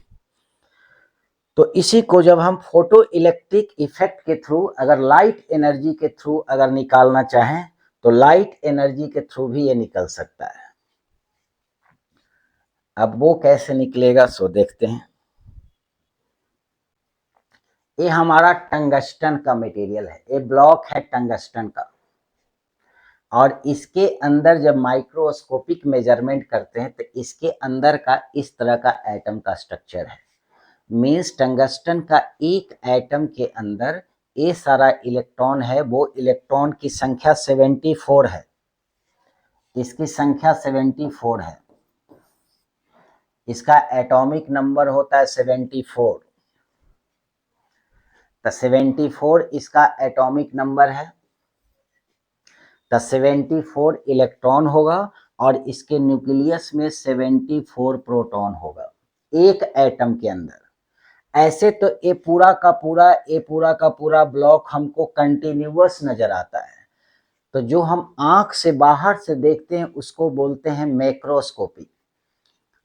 तो इसी को जब हम फोटो इलेक्ट्रिक इफेक्ट के थ्रू अगर लाइट एनर्जी के थ्रू अगर निकालना चाहें तो लाइट एनर्जी के थ्रू भी ये निकल सकता है। अब वो कैसे निकलेगा सो देखते हैं। ये हमारा टंगस्टन का मटेरियल है, ये ब्लॉक है टंगस्टन का, और इसके अंदर जब माइक्रोस्कोपिक मेजरमेंट करते हैं तो इसके अंदर का इस तरह का एटम का स्ट्रक्चर है। मीन्स टंगस्टन का एक एटम के अंदर ये सारा इलेक्ट्रॉन है, वो इलेक्ट्रॉन की संख्या 74 है, इसकी संख्या 74 है, इसका एटॉमिक नंबर होता है 74। तो 74 इसका एटॉमिक नंबर है, तो 74 इलेक्ट्रॉन होगा और इसके न्यूक्लियस में 74 प्रोटॉन होगा एक एटम के अंदर। ऐसे तो ये पूरा का पूरा ब्लॉक हमको कंटिन्यूअस नजर आता है। तो जो हम आंख से बाहर से देखते हैं उसको बोलते हैं मैक्रोस्कोपी,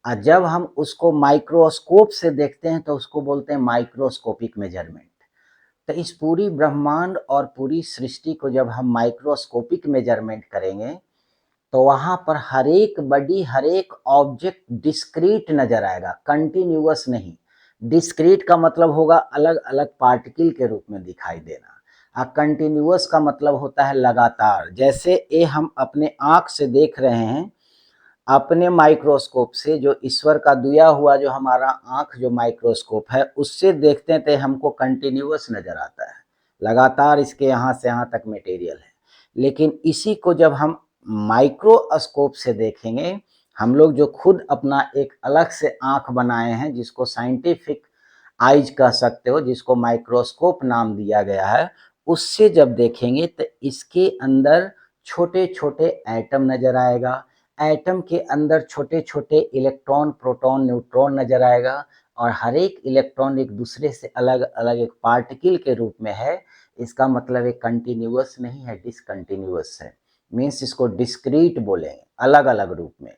और जब हम उसको माइक्रोस्कोप से देखते हैं तो उसको बोलते हैं माइक्रोस्कोपिक मेजरमेंट। तो इस पूरी ब्रह्मांड और पूरी सृष्टि को जब हम माइक्रोस्कोपिक मेजरमेंट करेंगे तो वहां पर हर एक बॉडी, हर एक ऑब्जेक्ट डिस्क्रीट नजर आएगा, कंटिन्यूअस नहीं। डिस्क्रीट का मतलब होगा अलग अलग पार्टिकल के रूप में दिखाई देना। कंटिन्यूअस का मतलब होता है लगातार। जैसे ये हम अपने आंख से देख रहे हैं, अपने माइक्रोस्कोप से, जो ईश्वर का दिया हुआ जो हमारा आंख जो माइक्रोस्कोप है उससे देखते हैं तो हमको कंटिन्यूअस नजर आता है, लगातार इसके यहाँ से यहाँ तक मटेरियल है। लेकिन इसी को जब हम माइक्रोस्कोप से देखेंगे, हम लोग जो खुद अपना एक अलग से आंख बनाए हैं जिसको साइंटिफिक आइज कह सकते हो, जिसको माइक्रोस्कोप नाम दिया गया है, उससे जब देखेंगे तो इसके अंदर छोटे छोटे एटम नजर आएगा। एटम के अंदर छोटे छोटे इलेक्ट्रॉन, प्रोटॉन, न्यूट्रॉन नजर आएगा और हर एक इलेक्ट्रॉन एक दूसरे से अलग अलग एक पार्टिकल के रूप में है। इसका मतलब एक कंटिन्यूअस नहीं है, डिसकंटिन्यूअस है। मीन्स इसको डिस्क्रीट बोलेंगे, अलग अलग रूप में।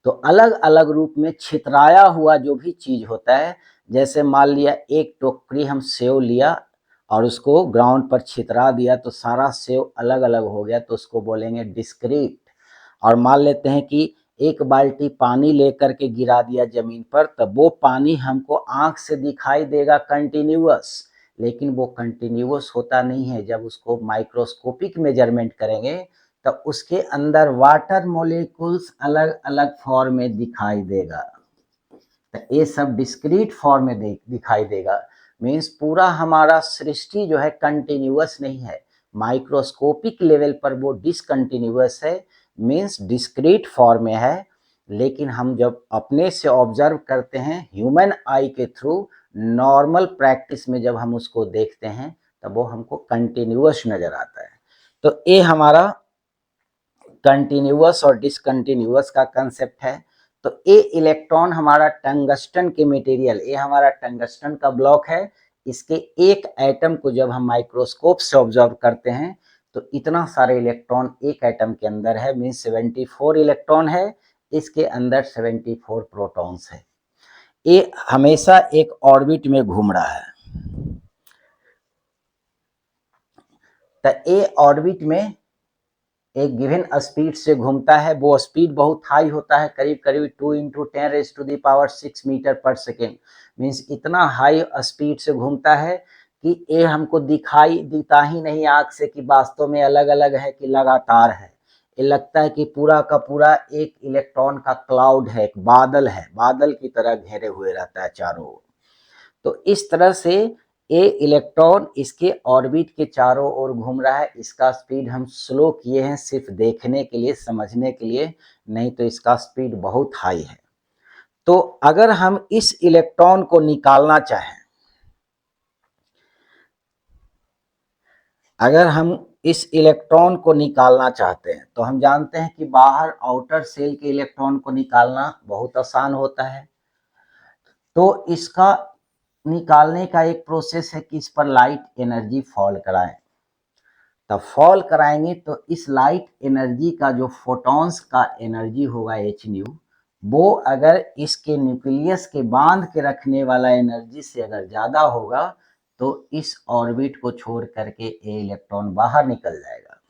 तो अलग अलग रूप में छितराया हुआ जो भी चीज होता है, जैसे मान लिया एक टोकरी हम सेव लिया और उसको ग्राउंड पर छितरा दिया तो सारा सेव अलग अलग हो गया, तो उसको बोलेंगे डिस्क्रीट। और मान लेते हैं कि एक बाल्टी पानी लेकर के गिरा दिया जमीन पर, तब वो पानी हमको आंख से दिखाई देगा कंटिन्यूअस, लेकिन वो कंटिन्यूअस होता नहीं है। जब उसको माइक्रोस्कोपिक मेजरमेंट करेंगे तो उसके अंदर वाटर मॉलिक्यूल्स अलग अलग फॉर्म में दिखाई देगा। तो ये सब डिस्क्रीट फॉर्म में दिखाई देगा। मीन्स पूरा हमारा सृष्टि जो है कंटिन्यूअस नहीं है, माइक्रोस्कोपिक लेवल पर वो डिसकंटिन्यूअस है, मीन्स डिस्क्रीट फॉर्म में है। लेकिन हम जब अपने से ऑब्जर्व करते हैं ह्यूमन आई के थ्रू, नॉर्मल प्रैक्टिस में जब हम उसको देखते हैं तब वो हमको कंटिन्यूअस नजर आता है। तो ये हमारा कंटिन्यूअस और डिसकंटिन्यूअस का कंसेप्ट है। तो ये इलेक्ट्रॉन हमारा टंगस्टन के मटेरियल, ये हमारा टंगस्टन का ब्लॉक है। इसके एक एटम को जब हम माइक्रोस्कोप से ऑब्जर्व करते हैं तो इतना सारे इलेक्ट्रॉन एक एटम के अंदर है, मीन्स 74 इलेक्ट्रॉन है, इसके अंदर 74 प्रोटॉन्स है। ये हमेशा एक ऑर्बिट में घूम रहा है। तो ये ऑर्बिट में एक गिवन स्पीड से घूमता है। वो स्पीड बहुत हाई होता है, करीब करीब 2 × 10⁻⁶ मीटर पर सेकेंड। मीन्स इतना हाई स्पीड से घूमता है कि ये हमको दिखाई देता ही नहीं आँख से कि वास्तव में अलग अलग है कि लगातार है। ये लगता है कि पूरा का पूरा एक इलेक्ट्रॉन का क्लाउड है, एक बादल है, बादल की तरह घेरे हुए रहता है चारों ओर। तो इस तरह से ये इलेक्ट्रॉन इसके ऑर्बिट के चारों ओर घूम रहा है। इसका स्पीड हम स्लो किए हैं सिर्फ देखने के लिए, समझने के लिए, नहीं तो इसका स्पीड बहुत हाई है। तो अगर हम इस इलेक्ट्रॉन को निकालना चाहें, अगर हम इस इलेक्ट्रॉन को निकालना चाहते हैं तो हम जानते हैं कि बाहर आउटर सेल के इलेक्ट्रॉन को निकालना बहुत आसान होता है। तो इसका निकालने का एक प्रोसेस है कि इस पर लाइट एनर्जी फॉल कराएं। तब फॉल कराएंगे तो इस लाइट एनर्जी का जो फोटॉन्स का एनर्जी होगा एच न्यू, वो अगर इसके न्यूक्लियस के बांध के रखने वाला एनर्जी से अगर ज़्यादा होगा तो इस ऑर्बिट को छोड़ करके ये इलेक्ट्रॉन बाहर निकल जाएगा।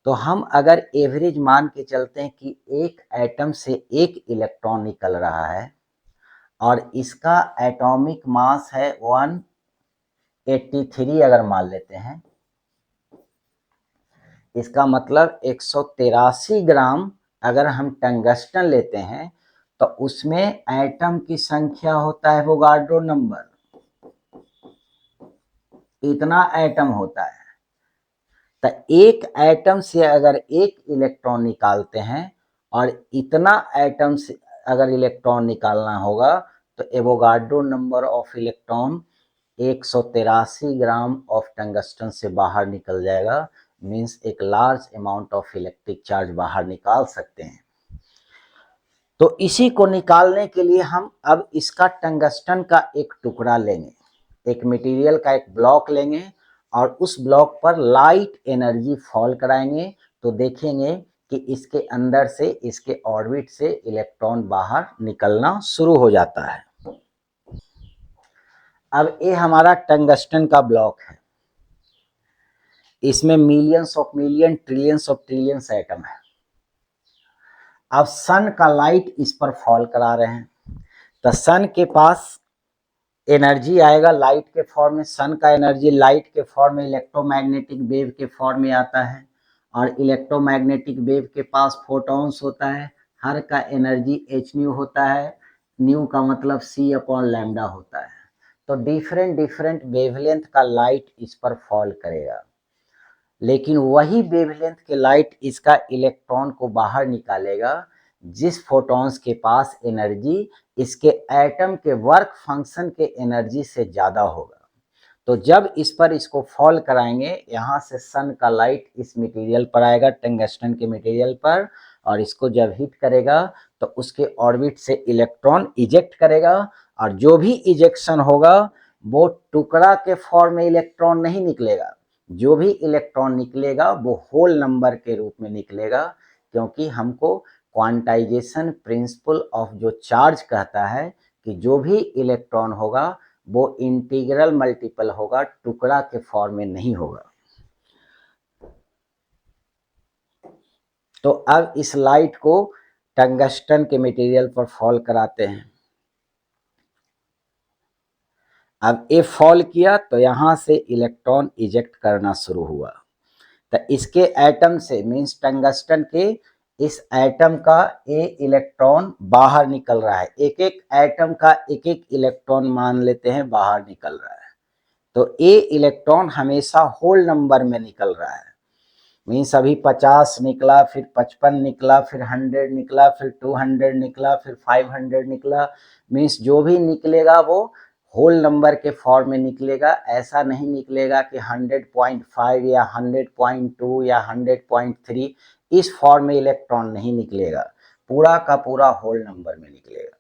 तो हम अगर एवरेज मान के चलते हैं कि एक एटम से एक इलेक्ट्रॉन निकल रहा है और इसका एटॉमिक मास है 183 अगर मान लेते हैं, इसका मतलब 183 ग्राम अगर हम टंगस्टन लेते हैं तो उसमें एटम की संख्या होता है एवोगाड्रो नंबर, इतना एटम होता है। तो एक एटम से अगर एक इलेक्ट्रॉन निकालते हैं और इतना एटम से अगर इलेक्ट्रॉन निकालना होगा तो Avogadro number of electron 183 gram of tungsten से बाहर निकल जाएगा। मीन्स एक large amount of electric charge बाहर निकाल सकते हैं। तो इसी को निकालने के लिए हम अब इसका टंगस्टन का एक टुकड़ा लेंगे, एक मटेरियल का एक ब्लॉक लेंगे और उस ब्लॉक पर लाइट एनर्जी फॉल कराएंगे तो देखेंगे कि इसके अंदर से, इसके ऑर्बिट से इलेक्ट्रॉन बाहर निकलना शुरू हो जाता है। अब ये हमारा टंगस्टन का ब्लॉक है, इसमें millions of million trillions of trillions atom है। अब सन का लाइट इस पर फॉल करा रहे हैं, तो सन के पास एनर्जी आएगा लाइट के फॉर्म में। सन का एनर्जी लाइट के फॉर्म में इलेक्ट्रोमैग्नेटिक वेव के फॉर्म में आता है, और इलेक्ट्रोमैग्नेटिक वेव के पास फोटॉन्स होता है। हर का एनर्जी एच न्यू होता है, न्यू का मतलब सी अपॉन लैम्डा होता है। तो डिफरेंट डिफरेंट वेवलेंथ का लाइट इस पर फॉल करेगा, लेकिन वही वेवलेंथ के लाइट इसका इलेक्ट्रॉन को बाहर निकालेगा जिस फोटॉन्स के पास एनर्जी इसके एटम के वर्क फंक्शन के एनर्जी से ज़्यादा होगा। तो जब इस पर इसको फॉल कराएंगे, यहाँ से सन का लाइट इस मटेरियल पर आएगा, टंगस्टन के मटेरियल पर, और इसको जब हिट करेगा तो उसके ऑर्बिट से इलेक्ट्रॉन इजेक्ट करेगा, और जो भी इजेक्शन होगा वो टुकड़ा के फॉर्म में इलेक्ट्रॉन नहीं निकलेगा। जो भी इलेक्ट्रॉन निकलेगा वो होल नंबर के रूप में निकलेगा, क्योंकि हमको क्वांटाइजेशन प्रिंसिपल ऑफ जो चार्ज कहता है कि जो भी इलेक्ट्रॉन होगा वो इंटीग्रल मल्टीपल होगा, टुकड़ा के फॉर्म में नहीं होगा। तो अब इस लाइट को टंगस्टन के मटेरियल पर फॉल कराते हैं। अब ये फॉल किया तो यहाँ से इलेक्ट्रॉन इजेक्ट करना शुरू हुआ, तो इसके एटम से मीन्स टंगस्टन के इस एटम का ए इलेक्ट्रॉन बाहर निकल रहा है। एक एक एटम का एक एक इलेक्ट्रॉन मान लेते हैं बाहर निकल रहा है, तो ए इलेक्ट्रॉन हमेशा होल नंबर में निकल रहा है। मीन्स अभी 50 निकला, फिर 55 निकला, फिर 100 निकला, फिर 200 निकला, फिर 500 निकला। मीन्स जो भी निकलेगा वो होल नंबर के फॉर्म में निकलेगा। ऐसा नहीं निकलेगा कि 100.5 या 100.2 या 100.3 इस फॉर्म में इलेक्ट्रॉन नहीं निकलेगा, पूरा का पूरा होल नंबर में निकलेगा।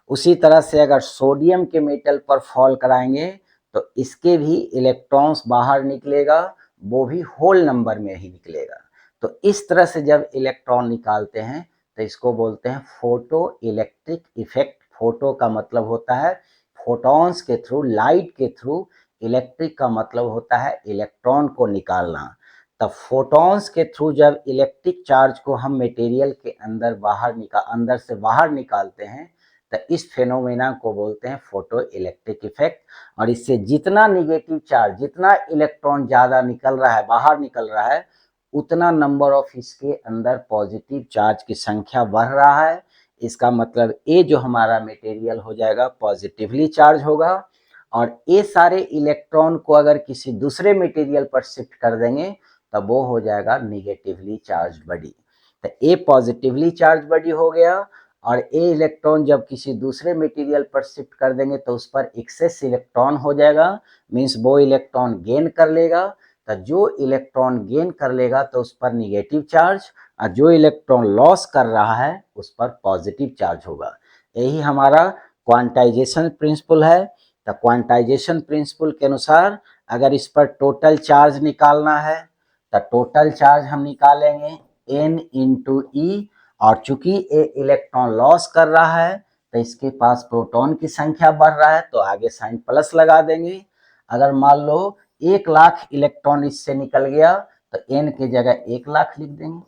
उसी तरह से अगर सोडियम के मेटल पर फॉल कराएंगे तो इसके भी इलेक्ट्रॉन्स बाहर निकलेगा, वो भी होल नंबर में ही निकलेगा। तो इस तरह से जब इलेक्ट्रॉन निकालते हैं तो इसको बोलते हैं फोटो इलेक्ट्रिक इफेक्ट। फोटो का मतलब होता है फोटॉन्स के थ्रू, लाइट के थ्रू। इलेक्ट्रिक का मतलब होता है इलेक्ट्रॉन को निकालना। तब फोटॉन्स के थ्रू जब इलेक्ट्रिक चार्ज को हम मटेरियल के अंदर से बाहर निकालते हैं तो इस फेनोमेना को बोलते हैं फोटो इलेक्ट्रिक इफेक्ट। और इससे जितना निगेटिव चार्ज, जितना इलेक्ट्रॉन ज़्यादा निकल रहा है, बाहर निकल रहा है, उतना नंबर ऑफ इसके अंदर पॉजिटिव चार्ज की संख्या बढ़ रहा है। इसका मतलब ये जो हमारा मटेरियल हो जाएगा पॉजिटिवली चार्ज होगा, और ये सारे इलेक्ट्रॉन को अगर किसी दूसरे मटेरियल पर शिफ्ट कर देंगे तब वो हो जाएगा निगेटिवली चार्ज बॉडी। तो ये पॉजिटिवली चार्ज बॉडी हो गया, और ए इलेक्ट्रॉन जब किसी दूसरे मटेरियल पर शिफ्ट कर देंगे तो उस पर एक्सेस इलेक्ट्रॉन हो जाएगा, मीन्स वो इलेक्ट्रॉन गेन कर लेगा। तो जो इलेक्ट्रॉन गेन कर लेगा तो उस पर निगेटिव चार्ज, और जो इलेक्ट्रॉन लॉस कर रहा है उस पर पॉजिटिव चार्ज होगा। यही हमारा क्वांटाइजेशन प्रिंसिपल है। तो क्वांटाइजेशन प्रिंसिपल के अनुसार अगर इस पर टोटल चार्ज निकालना है तो टोटल चार्ज हम निकालेंगे n इंटू ई, और चूंकि ये इलेक्ट्रॉन लॉस कर रहा है तो इसके पास प्रोटॉन की संख्या बढ़ रहा है, तो आगे साइन प्लस लगा देंगे। अगर मान लो 1 लाख इलेक्ट्रॉन इससे निकल गया तो n की जगह 1 लाख लिख देंगे।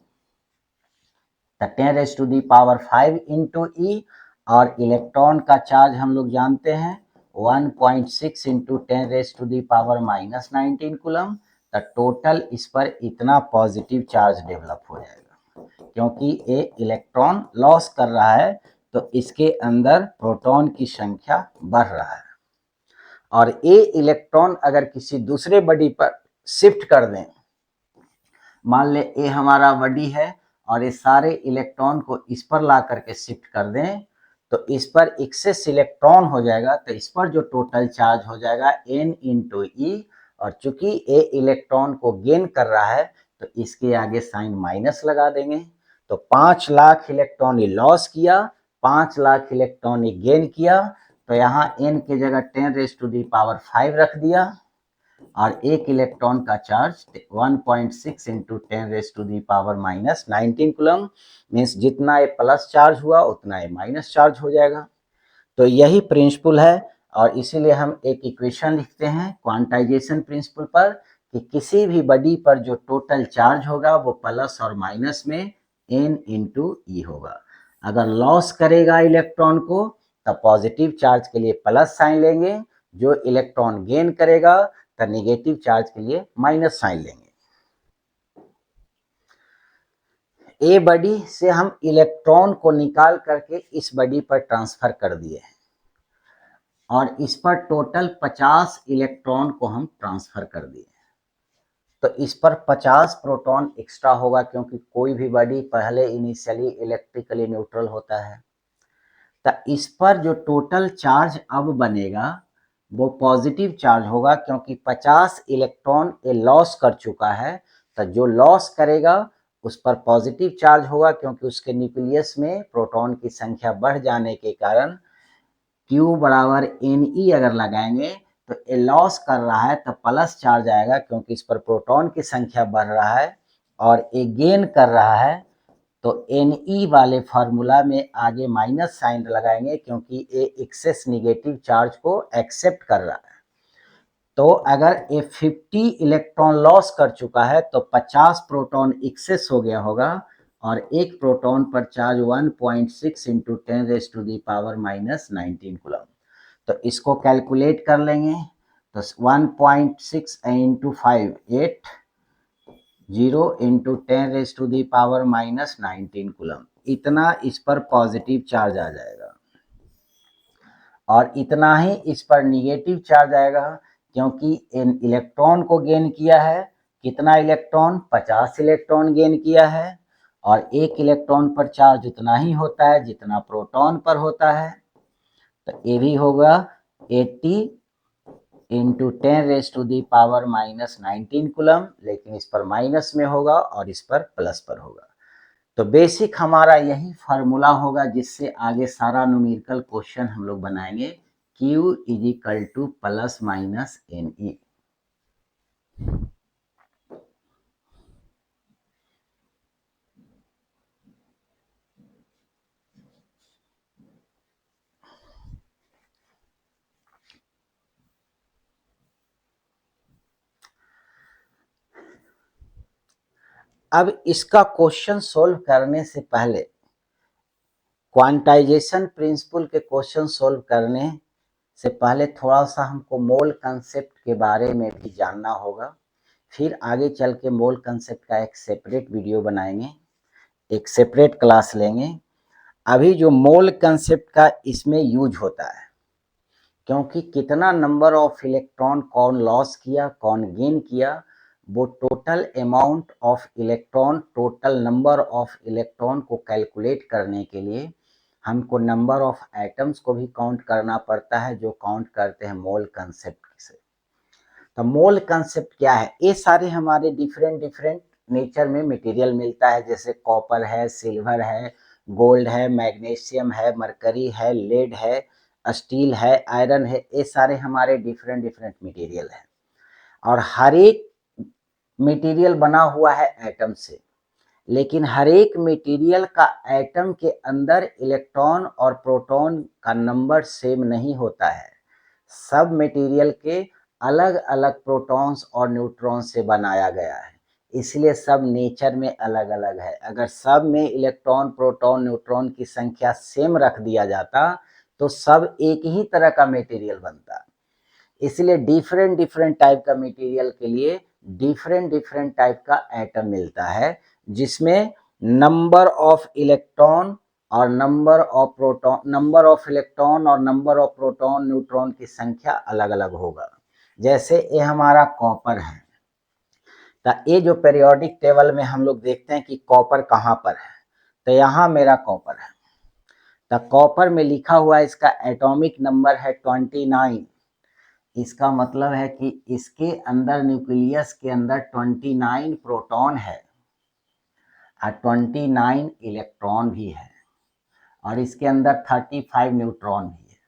तो 10⁵ इंटू ई, और इलेक्ट्रॉन का चार्ज हम लोग जानते हैं 1.6 इंटू 10⁻⁻19 कूलम। तो टोटल इस पर इतना पॉजिटिव चार्ज डेवलप हो जाएगा, क्योंकि ये इलेक्ट्रॉन लॉस कर रहा है तो इसके अंदर प्रोटॉन की संख्या बढ़ रहा है। और ये इलेक्ट्रॉन अगर किसी दूसरे बॉडी पर शिफ्ट कर दें, मान ले ये हमारा बॉडी है और ये सारे इलेक्ट्रॉन को इस पर ला करके शिफ्ट कर दें तो इस पर एक्सेस इलेक्ट्रॉन हो जाएगा, तो इस पर जो टोटल चार्ज हो जाएगा n इंटू ई, और चूंकि ये इलेक्ट्रॉन को गेन कर रहा है तो इसके आगे साइन माइनस लगा देंगे। तो 5 लाख इलेक्ट्रॉन ये लॉस किया, 5 लाख इलेक्ट्रॉन ये गेन किया, तो यहाँ n की जगह 10⁵ रख दिया, और एक इलेक्ट्रॉन का चार्ज 1.6 इंटू 10⁻⁻19 कूलम, मीन्स जितना ये प्लस चार्ज हुआ उतना ये माइनस चार्ज हो जाएगा। तो यही प्रिंसिपल है। और इसीलिए हम एक इक्वेशन लिखते हैं क्वांटाइजेशन प्रिंसिपल पर कि किसी भी बॉडी पर जो टोटल चार्ज होगा वो प्लस और माइनस में n इंटू ई होगा। अगर लॉस करेगा इलेक्ट्रॉन को तब पॉजिटिव चार्ज के लिए प्लस साइन लेंगे, जो इलेक्ट्रॉन गेन करेगा तो नेगेटिव चार्ज के लिए माइनस साइन लेंगे। ए बॉडी से हम इलेक्ट्रॉन को निकाल करके इस बॉडी पर ट्रांसफर कर दिए हैं और इस पर टोटल 50 इलेक्ट्रॉन को हम ट्रांसफर कर दिए। तो इस पर 50 प्रोटॉन एक्स्ट्रा होगा क्योंकि कोई भी बॉडी पहले इनिशियली इलेक्ट्रिकली न्यूट्रल होता है। तो इस पर जो टोटल चार्ज अब बनेगा वो पॉजिटिव चार्ज होगा क्योंकि 50 इलेक्ट्रॉन ये लॉस कर चुका है। तो जो लॉस करेगा उस पर पॉजिटिव चार्ज होगा क्योंकि उसके न्यूक्लियस में प्रोटॉन की संख्या बढ़ जाने के कारण Q बराबर Ne अगर लगाएंगे तो ये लॉस कर रहा है तो प्लस चार्ज आएगा क्योंकि इस पर प्रोटॉन की संख्या बढ़ रहा है, और ये गेन कर रहा है तो Ne वाले फार्मूला में आगे माइनस साइन लगाएंगे क्योंकि ये एक्सेस निगेटिव चार्ज को एक्सेप्ट कर रहा है। तो अगर ये 50 इलेक्ट्रॉन लॉस कर चुका है तो 50 प्रोटॉन एक्सेस हो गया होगा और एक प्रोटॉन पर चार्ज 1.6 इंटू 10⁻⁻19 कूलम। तो इसको कैलकुलेट कर लेंगे तो 1.6 इंटू 5 8 0 इंटू 10⁻⁻19 कूलम, इतना इस पर पॉजिटिव चार्ज आ जाएगा और इतना ही इस पर निगेटिव चार्ज आएगा क्योंकि इन इलेक्ट्रॉन को गेन किया है। कितना इलेक्ट्रॉन? 50 इलेक्ट्रॉन गेन किया है और एक इलेक्ट्रॉन पर चार्ज उतना ही होता है जितना प्रोटॉन पर होता है। तो ये भी होगा 80 इंटू 10⁻⁻19 कूलम, लेकिन इस पर माइनस में होगा और इस पर प्लस पर होगा। तो बेसिक हमारा यही फार्मूला होगा जिससे आगे सारा न्यूमेरिकल क्वेश्चन हम लोग बनाएंगे। Q is equal two plus minus Ne। अब इसका क्वेश्चन सोल्व करने से पहले क्वांटाइजेशन प्रिंसिपल के क्वेश्चन सोल्व करने से पहले थोड़ा सा हमको मोल कंसेप्ट के बारे में भी जानना होगा। फिर आगे चल के मोल कंसेप्ट का एक सेपरेट वीडियो बनाएंगे, एक सेपरेट क्लास लेंगे। अभी जो मोल कंसेप्ट का इसमें यूज होता है क्योंकि कितना नंबर ऑफ इलेक्ट्रॉन कौन लॉस किया कौन गेन किया, वो total amount of electron, total number of electron को कैलकुलेट करने के लिए हमको नंबर ऑफ एटम्स को भी काउंट करना पड़ता है, जो काउंट करते हैं मोल कंसेप्ट से। तो मोल कंसेप्ट क्या है? ये सारे हमारे डिफरेंट नेचर में मटेरियल मिलता है, जैसे कॉपर है, सिल्वर है, गोल्ड है, मैग्नीशियम है, मरकरी है, लेड है, स्टील है, आयरन है। ये सारे हमारे डिफरेंट मटेरियल है और हर एक मटेरियल बना हुआ है एटम से, लेकिन हर एक मटेरियल का एटम के अंदर इलेक्ट्रॉन और प्रोटॉन का नंबर सेम नहीं होता है। सब मटेरियल के अलग अलग प्रोटॉन्स और न्यूट्रॉन्स से बनाया गया है, इसलिए सब नेचर में अलग अलग है। अगर सब में इलेक्ट्रॉन प्रोटॉन न्यूट्रॉन की संख्या सेम रख दिया जाता तो सब एक ही तरह का मटेरियल बनता। इसलिए डिफरेंट टाइप का मटेरियल के लिए डिफरेंट टाइप का एटम मिलता है, जिसमें नंबर ऑफ इलेक्ट्रॉन और नंबर ऑफ प्रोटॉन न्यूट्रॉन की संख्या अलग अलग होगा। जैसे ये हमारा कॉपर है, तो ये जो पीरियोडिक टेबल में हम लोग देखते हैं कि कॉपर कहाँ पर है, तो यहाँ मेरा कॉपर है। तो कॉपर में लिखा हुआ इसका एटॉमिक नंबर है 29। इसका मतलब है कि इसके अंदर न्यूक्लियस के अंदर 29 प्रोटॉन है और 29 इलेक्ट्रॉन भी है और इसके अंदर 35 न्यूट्रॉन भी है।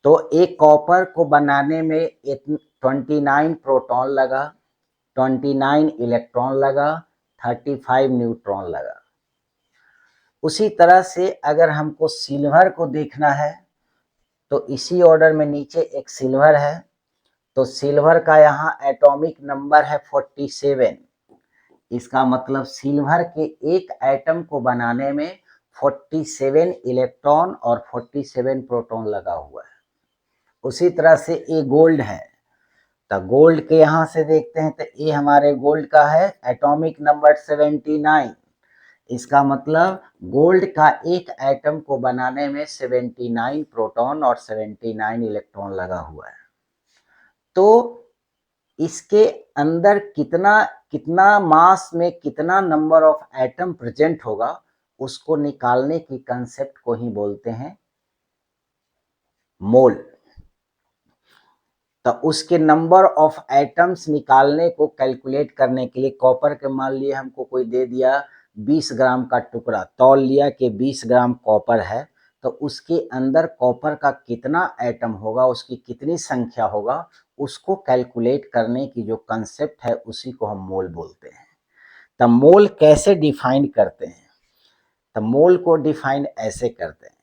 तो एक कॉपर को बनाने में 29 प्रोटॉन लगा, 29 इलेक्ट्रॉन लगा, 35 न्यूट्रॉन लगा। उसी तरह से अगर हमको सिल्वर को देखना है तो इसी ऑर्डर में नीचे एक सिल्वर है, तो सिल्वर का यहाँ एटॉमिक नंबर है 47। इसका मतलब सिल्वर के एक एटम को बनाने में 47 इलेक्ट्रॉन और 47 प्रोटॉन लगा हुआ है। उसी तरह से ए गोल्ड है, तो गोल्ड के यहाँ से देखते हैं तो ए हमारे गोल्ड का है एटॉमिक नंबर 79। इसका मतलब गोल्ड का एक एटम को बनाने में 79 प्रोटॉन और 79 इलेक्ट्रॉन लगा हुआ है। तो इसके अंदर कितना कितना मास में कितना नंबर ऑफ एटम प्रेजेंट होगा, उसको निकालने की कंसेप्ट को ही बोलते हैं मोल। तो उसके नंबर ऑफ एटम्स निकालने को कैलकुलेट करने के लिए कॉपर के मान लिए हमको कोई दे दिया 20 ग्राम का टुकड़ा, तौल लिया कि 20 ग्राम कॉपर है, तो उसके अंदर कॉपर का कितना एटम होगा, उसकी कितनी संख्या होगा, उसको कैलकुलेट करने की जो कंसेप्ट है उसी को हम मोल बोलते हैं। तो मोल कैसे डिफाइन करते हैं? तो मोल को डिफाइन ऐसे करते हैं,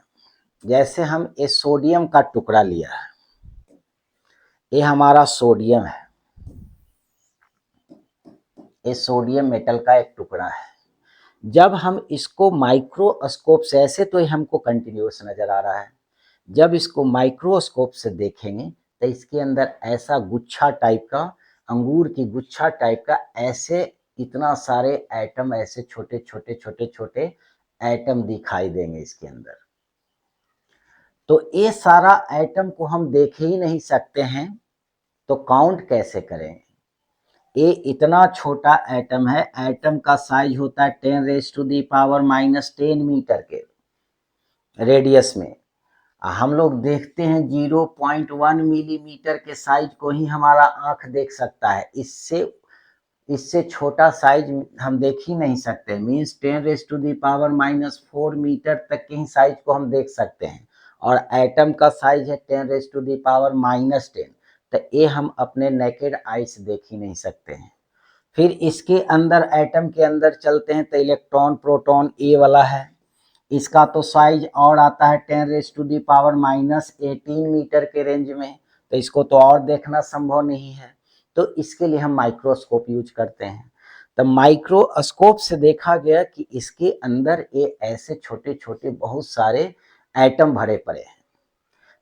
जैसे हम ये सोडियम का टुकड़ा लिया है, ये हमारा सोडियम है, ये सोडियम मेटल का एक टुकड़ा है। जब हम इसको माइक्रोस्कोप से, ऐसे तो हमको कंटिन्यूअस नजर आ रहा है, जब इसको माइक्रोस्कोप से देखेंगे तो इसके अंदर ऐसा गुच्छा टाइप का, अंगूर की गुच्छा टाइप का, ऐसे इतना सारे एटम, ऐसे छोटे छोटे छोटे छोटे एटम दिखाई देंगे इसके अंदर। तो ये सारा एटम को हम देख ही नहीं सकते हैं, तो काउंट कैसे करें? ये इतना छोटा एटम है, एटम का साइज होता है 10⁻⁻10 मीटर के रेडियस में। हम लोग देखते हैं 0.1 मिलीमीटर के साइज को ही हमारा आंख देख सकता है, इससे छोटा साइज हम देख ही नहीं सकते। मीन्स 10⁻⁻4 मीटर तक के ही साइज को हम देख सकते हैं, और एटम का साइज है 10⁻⁻10, तो ये हम अपने नेकेड आई से देख ही नहीं सकते हैं। फिर इसके अंदर, एटम के अंदर चलते हैं तो इलेक्ट्रॉन प्रोटॉन ए वाला है, इसका तो साइज और आता है 10⁻⁻18 मीटर के रेंज में, तो इसको तो और देखना संभव नहीं है, तो इसके लिए हम माइक्रोस्कोप यूज करते हैं। तो माइक्रोस्कोप से देखा गया कि इसके अंदर ये ऐसे छोटे छोटे बहुत सारे एटम भरे पड़े हैं,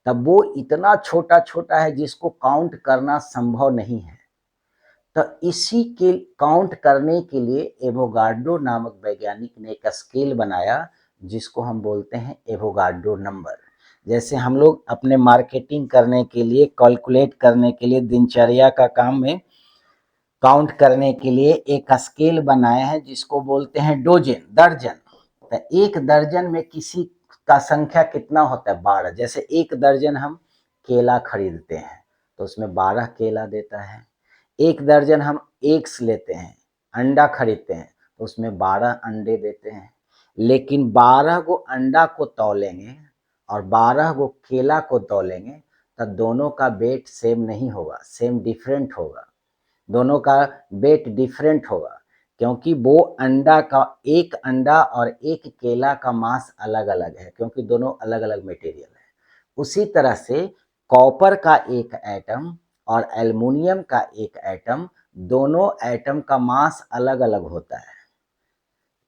तब वो इतना छोटा छोटा है जिसको काउंट करना संभव नहीं है। तो इसी के काउंट करने के लिए एवोगाड्रो नामक वैज्ञानिक ने एक स्केल बनाया जिसको हम बोलते हैं एवोगाड्रो नंबर। जैसे हम लोग अपने मार्केटिंग करने के लिए, कैलकुलेट करने के लिए, दिनचर्या का काम में काउंट करने के लिए एक स्केल बनाए हैं जिसको बोलते हैं डोजन, दर्जन। तो एक दर्जन में किसी का संख्या कितना होता है? 12। जैसे एक दर्जन हम केला खरीदते हैं तो उसमें 12 केला देता है। एक दर्जन हम एग्स लेते हैं, अंडा खरीदते हैं तो उसमें 12 अंडे देते हैं। लेकिन 12 गो अंडा को तौलेंगे और 12 गो केला को तौलेंगे तो दोनों का वेट सेम नहीं होगा, सेम डिफरेंट होगा, दोनों का वेट डिफरेंट होगा, क्योंकि वो अंडा का, एक अंडा और एक केला का मास अलग अलग है, क्योंकि दोनों अलग अलग मटेरियल है। उसी तरह से कॉपर का एक एटम और एल्युमिनियम का एक एटम, दोनों एटम का मास अलग अलग होता है,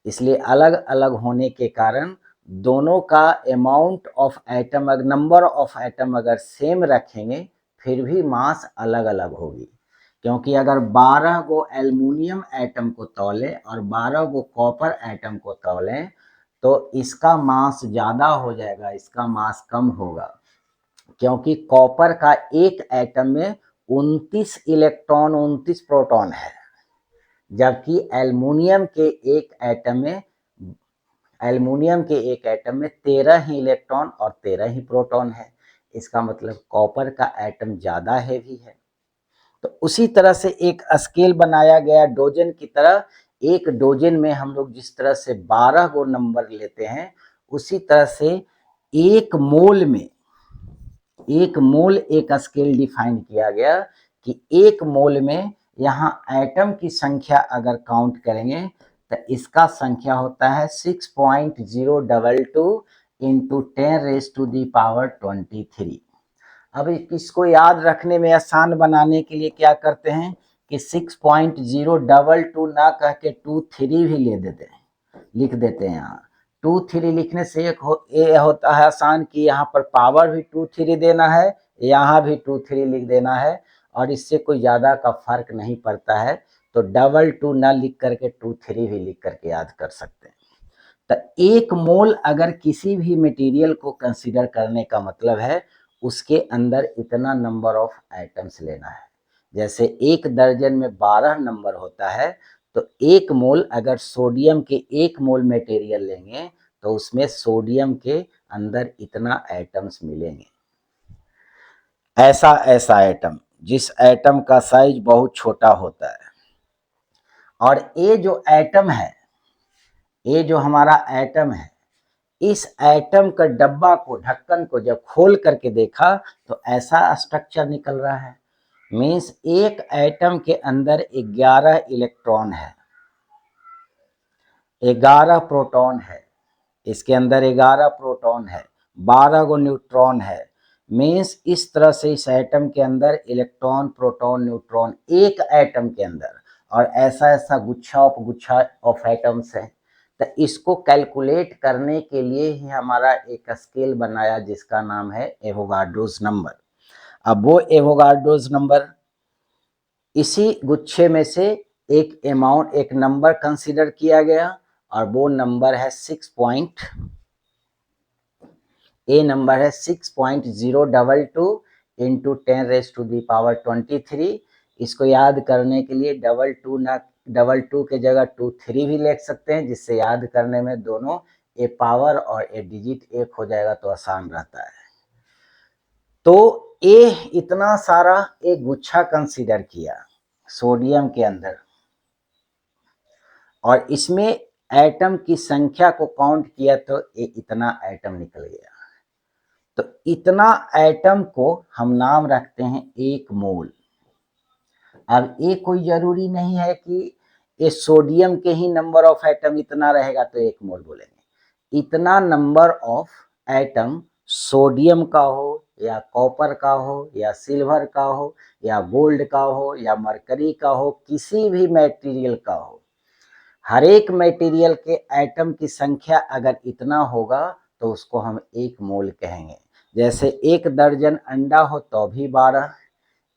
इसलिए अलग अलग होने के कारण दोनों का amount of atom, number of atom अगर सेम रखेंगे फिर भी मास अलग अलग होगी। क्योंकि अगर 12 गो एल्युमिनियम एटम को तौलें और 12 गो कॉपर एटम को तौलें तो इसका मास ज़्यादा हो जाएगा, इसका मास कम होगा, क्योंकि कॉपर का एक एटम में 29 इलेक्ट्रॉन 29 प्रोटॉन है, जबकि एल्युमिनियम के एक एटम में 13 ही इलेक्ट्रॉन और 13 ही प्रोटॉन है। इसका मतलब कॉपर का एटम ज़्यादा हैवी है। तो उसी तरह से एक स्केल बनाया गया डोजन की तरह। एक डोजन में हम लोग जिस तरह से 12 गो नंबर लेते हैं, उसी तरह से एक मोल में, एक मोल एक स्केल डिफाइन किया गया कि एक मोल में यहाँ एटम की संख्या अगर काउंट करेंगे तो इसका संख्या होता है 6.022 इंटू 10⁻⁻23। अब इसको याद रखने में आसान बनाने के लिए क्या करते हैं कि 6.022 ना कह के 23 भी ले देते हैं, लिख देते हैं। यहाँ 23 लिखने से ये होता है आसान कि यहाँ पर पावर भी 23 देना है, यहाँ भी 23 लिख देना है, और इससे कोई ज़्यादा का फर्क नहीं पड़ता है। तो 22 ना लिख करके 23 भी लिख करके याद कर सकते हैं। तो एक मोल अगर किसी भी मटेरियल को कंसीडर करने का मतलब है उसके अंदर इतना नंबर ऑफ एटम्स लेना है। जैसे एक दर्जन में 12 नंबर होता है, तो एक मोल अगर सोडियम के 1 मोल मटेरियल लेंगे तो उसमें सोडियम के अंदर इतना एटम्स मिलेंगे। ऐसा एटम जिस एटम का साइज बहुत छोटा होता है। और ये जो एटम है, ये जो हमारा एटम है, इस एटम का डब्बा को, ढक्कन को जब खोल करके देखा तो ऐसा स्ट्रक्चर निकल रहा है। मीन्स एक एटम के अंदर 11 इलेक्ट्रॉन है, 11 प्रोटॉन है, इसके अंदर 11 प्रोटॉन है, 12 गो न्यूट्रॉन है। मीन्स इस तरह से इस एटम के अंदर इलेक्ट्रॉन, प्रोटॉन, न्यूट्रॉन एक एटम के अंदर, और ऐसा गुच्छा ऑफ एटम्स है। तो इसको कैलकुलेट करने के लिए ही हमारा एक स्केल बनाया जिसका नाम है एवोगाड्रोस नंबर। अब वो एवोगाड्रोस नंबर, इसी गुच्छे में से एक नंबर कंसीडर किया गया, और वो नंबर है 6.022 इंटू 10⁻23। इसको याद करने के लिए 22 के जगह 23 भी लिख सकते हैं, जिससे याद करने में दोनों ए पावर और ए डिजिट एक हो जाएगा तो आसान रहता है। तो ये इतना सारा एक गुच्छा कंसीडर किया सोडियम के अंदर, और इसमें एटम की संख्या को काउंट किया तो ये इतना एटम निकल गया। तो इतना एटम को हम नाम रखते हैं 1 मोल। अब ये कोई जरूरी नहीं है कि ये सोडियम के ही नंबर ऑफ एटम इतना रहेगा तो 1 मोल बोलेंगे। इतना नंबर ऑफ एटम सोडियम का हो या कॉपर का हो या सिल्वर का हो या गोल्ड का हो या मरकरी का हो, किसी भी मटेरियल का हो, हर एक मटेरियल के एटम की संख्या अगर इतना होगा तो उसको हम 1 मोल कहेंगे। जैसे 1 दर्जन अंडा हो तो भी 12,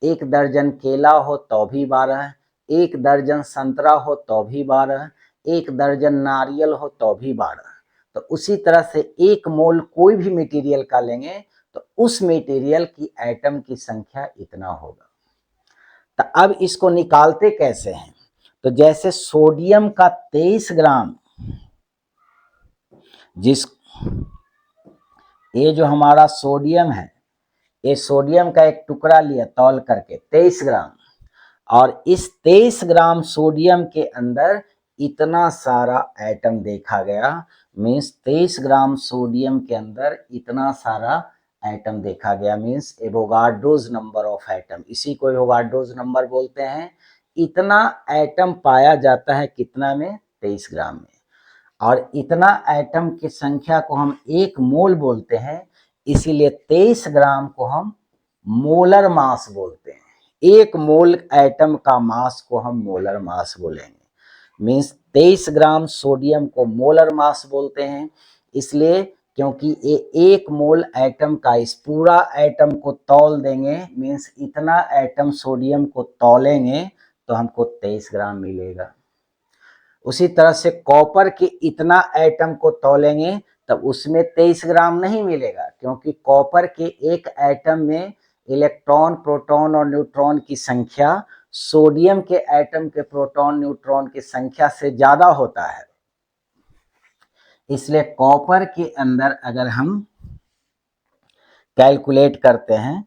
1 दर्जन केला हो तो भी 12, 1 दर्जन संतरा हो तो भी 12, 1 दर्जन नारियल हो तो भी 12। तो उसी तरह से 1 मोल कोई भी मटेरियल का लेंगे तो उस मटेरियल की एटम की संख्या इतना होगा। तो अब इसको निकालते कैसे हैं? तो जैसे सोडियम का 23 ग्राम, ये जो हमारा सोडियम है, ये सोडियम का एक टुकड़ा लिया तौल करके 23 ग्राम, और इस 23 ग्राम सोडियम के अंदर इतना सारा एटम देखा गया। मीन्स 23 ग्राम सोडियम के अंदर इतना सारा एटम देखा गया, means Avogadro's number of atom, इसी को एवोगाड्रोस नंबर बोलते हैं। इतना एटम पाया जाता है कितना में? 23 ग्राम में। और इतना एटम की संख्या को हम 1 मोल बोलते हैं, इसीलिए 23 ग्राम को हम मोलर मास बोलते हैं। 1 मोल एटम का मास को हम मोलर मास बोलेंगे। मीन्स 23 ग्राम सोडियम को मोलर मास बोलते हैं, इसलिए क्योंकि ये 1 मोल एटम का, इस पूरा एटम को तौल देंगे, मीन्स इतना एटम सोडियम को तौलेंगे तो हमको 23 ग्राम मिलेगा। उसी तरह से कॉपर के इतना एटम को तौलेंगे तब उसमें 23 ग्राम नहीं मिलेगा, क्योंकि कॉपर के एक एटम में इलेक्ट्रॉन, प्रोटॉन और न्यूट्रॉन की संख्या सोडियम के एटम के प्रोटॉन, न्यूट्रॉन की संख्या से ज्यादा होता है। इसलिए कॉपर के अंदर अगर हम कैलकुलेट करते हैं,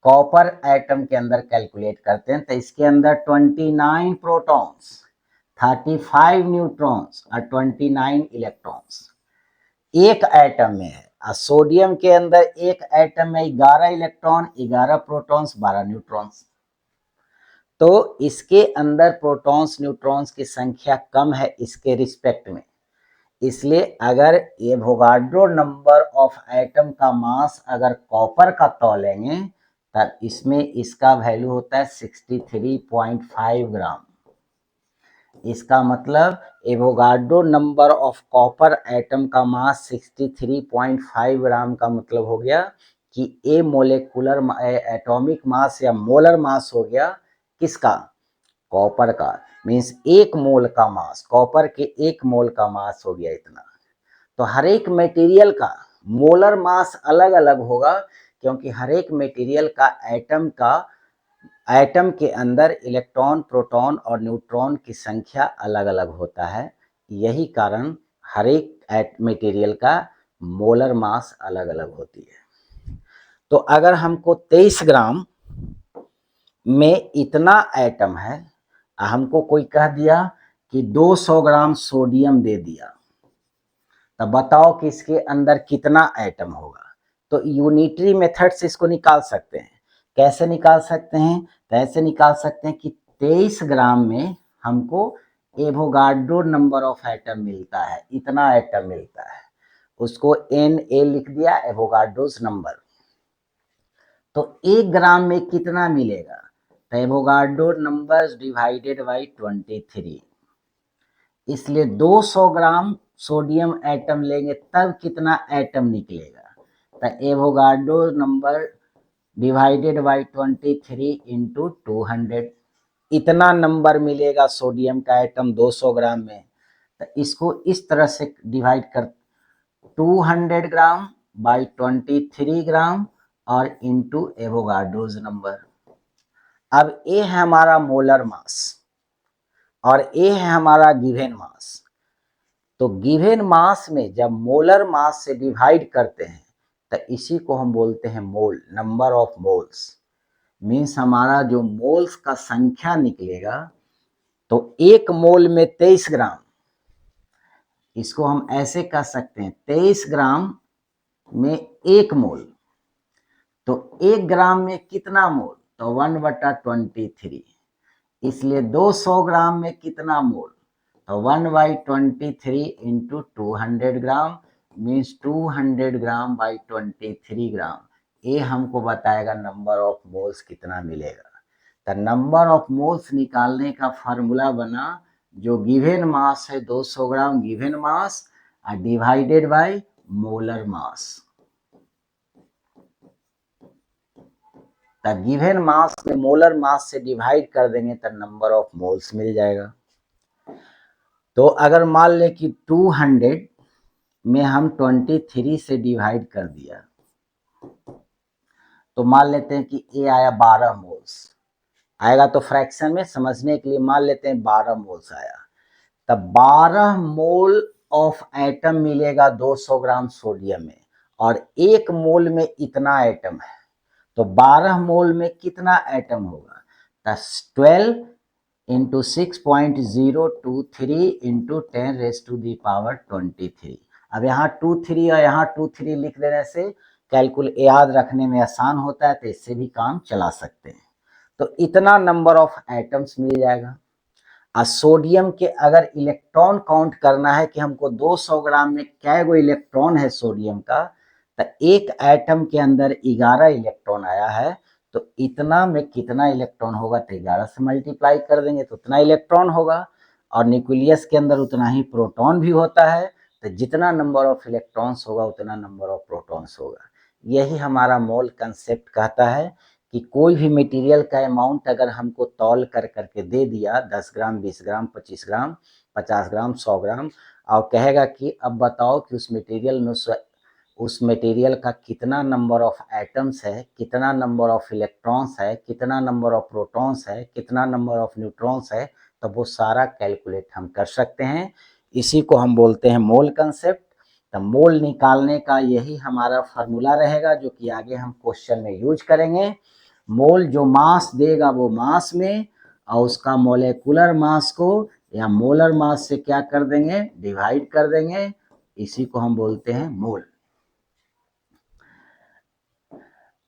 कॉपर एटम के अंदर कैलकुलेट करते हैं, तो इसके अंदर 29 प्रोटॉन्स, 35 न्यूट्रॉन्स और 29 इलेक्ट्रॉन्स एक एटम में है। और सोडियम के अंदर एक एटम में 11 इलेक्ट्रॉन, 11 प्रोटॉन्स, 12 न्यूट्रॉन्स। तो इसके अंदर प्रोटॉन्स न्यूट्रॉन्स की संख्या कम है इसके रिस्पेक्ट में, इसलिए अगर एवोगाड्रो नंबर ऑफ एटम का मास अगर कॉपर का तौलेंगे तब इसमें इसका वैल्यू होता है 63.5 ग्राम। इसका मतलब Avogadro number of copper atom का मास 63.5 ग्राम का मतलब हो गया कि ए मोलेकुलर एटॉमिक मास या मोलर मास हो गया किसका, कॉपर का। मीन्स एक मोल का मास, कॉपर के एक मोल का मास हो गया इतना। तो हर एक मटेरियल का मोलर मास अलग अलग होगा, क्योंकि हर एक मटेरियल का एटम के अंदर इलेक्ट्रॉन, प्रोटॉन और न्यूट्रॉन की संख्या अलग अलग होता है। यही कारण हर एक मटेरियल का मोलर मास अलग अलग होती है। तो अगर हमको 23 ग्राम में इतना एटम है, हमको कोई कह दिया कि 200 ग्राम सोडियम दे दिया, तब बताओ कि इसके अंदर कितना एटम होगा। तो यूनिटरी मेथड से इसको निकाल सकते हैं। कैसे निकाल सकते हैं? तो ऐसे निकाल सकते हैं कि 23 ग्राम में हमको एवोगाड्रो नंबर ऑफ एटम मिलता है, इतना एटम मिलता है, उसको Na लिख दिया, एवोगाड्रोस नंबर। तो 1 ग्राम में कितना मिलेगा? तो एवोगाड्रो नंबर डिवाइडेड बाई 23, इसलिए 200 ग्राम सोडियम एटम लेंगे तब कितना एटम निकलेगा? तो Avogadro number divided by 23 into 200, इतना नंबर मिलेगा सोडियम का एटम 200 ग्राम में। तो इसको इस तरह से डिवाइड कर 200 ग्राम बाई 23 ग्राम और इंटू एवोगाड्रोज नंबर। अब ये है हमारा मोलर मास और ये है हमारा गिवन मास। तो गिवन मास में जब मोलर मास से डिवाइड करते हैं तो इसी को हम बोलते हैं मोल, नंबर ऑफ मोल्स। मीन्स हमारा जो मोल्स का संख्या निकलेगा, तो एक मोल में 23 ग्राम, इसको हम ऐसे कह सकते हैं 23 ग्राम में एक मोल। तो 1 ग्राम में कितना मोल? तो 1/23, इसलिए 200 ग्राम में कितना मोल? तो 1/23 into 200 gram, means 200 gram by 23 ग्राम। ये हमको बताएगा नंबर ऑफ मोल्स कितना मिलेगा। तो नंबर ऑफ मोल्स निकालने का फार्मूला बना, जो गिवन मास है 200 gram given mass divided by molar mass. तो गिवन मास में मोलर मास से डिवाइड कर देंगे तो नंबर ऑफ मोल्स मिल जाएगा। तो अगर मान ले कि 200 में हम 23 से डिवाइड कर दिया, तो मान लेते हैं कि ए आया 12 मोल्स आएगा। तो फ्रैक्शन में समझने के लिए मान लेते हैं 12 मोल्स आया। तब 12 मोल ऑफ एटम मिलेगा 200 ग्राम सोडियम में, और एक मोल में इतना एटम है, तो 12 मोल में कितना एटम होगा? 12 इंटू 6.023 इंटू 10⁻⁻23। अब यहाँ 23 और यहाँ 23 लिख देने से कैलकुलेट याद रखने में आसान होता है, तो इससे भी काम चला सकते हैं। तो इतना नंबर ऑफ एटम्स मिल जाएगा। और सोडियम के अगर इलेक्ट्रॉन काउंट करना है कि हमको 200 ग्राम में क्या गो इलेक्ट्रॉन है सोडियम का, तो एक एटम के अंदर 11 इलेक्ट्रॉन आया है, तो इतना में कितना इलेक्ट्रॉन होगा? तो 11 से मल्टीप्लाई कर देंगे तो उतना इलेक्ट्रॉन होगा। और न्यूक्लियस के अंदर उतना ही प्रोटॉन भी होता है, तो जितना नंबर ऑफ इलेक्ट्रॉन्स होगा उतना नंबर ऑफ प्रोटॉन्स होगा। यही हमारा मोल कंसेप्ट कहता है कि कोई भी मटेरियल का अमाउंट अगर हमको तौल कर करके दे दिया 10 ग्राम, 20 ग्राम, 25 ग्राम, 50 ग्राम, 100 ग्राम, और कहेगा कि अब बताओ कि उस मटेरियल में उस मटेरियल का कितना नंबर ऑफ एटम्स है, कितना नंबर ऑफ इलेक्ट्रॉन्स है, कितना नंबर ऑफ प्रोटॉन्स है, कितना नंबर ऑफ न्यूट्रॉन्स है, तो वो सारा कैलकुलेट हम कर सकते हैं। इसी को हम बोलते हैं मोल कंसेप्ट। तो मोल निकालने का यही हमारा फार्मूला रहेगा, जो कि आगे हम क्वेश्चन में यूज करेंगे। मोल जो मास देगा वो मास में, और उसका मोलेकुलर मास को या मोलर मास से क्या कर देंगे? डिवाइड कर देंगे। इसी को हम बोलते हैं मोल।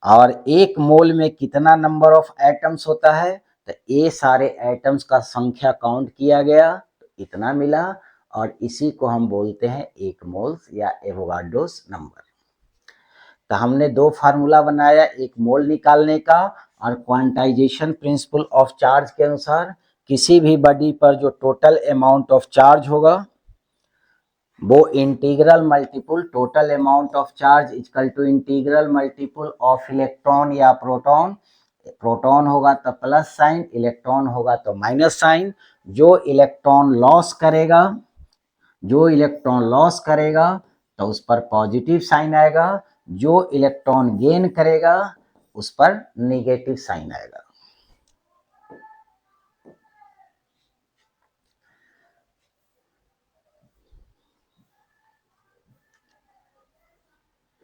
और एक मोल में कितना नंबर ऑफ एटम्स होता है? तो ये सारे एटम्स का संख्या काउंट किया गया तो इतना मिला, और इसी को हम बोलते हैं 1 मोल्स या एवोगाड्रोस नंबर। तो हमने 2 फार्मूला बनाया, एक मोल निकालने का और क्वांटाइजेशन प्रिंसिपल ऑफ चार्ज के अनुसार किसी भी बॉडी पर जो टोटल अमाउंट ऑफ चार्ज होगा वो integral multiple total amount of charge equal to integral multiple of electron या प्रोटॉन। प्रोटॉन होगा तो प्लस साइन, इलेक्ट्रॉन होगा तो माइनस साइन। जो इलेक्ट्रॉन लॉस करेगा तो उस पर पॉजिटिव साइन आएगा, जो इलेक्ट्रॉन गेन करेगा उस पर नेगेटिव साइन आएगा।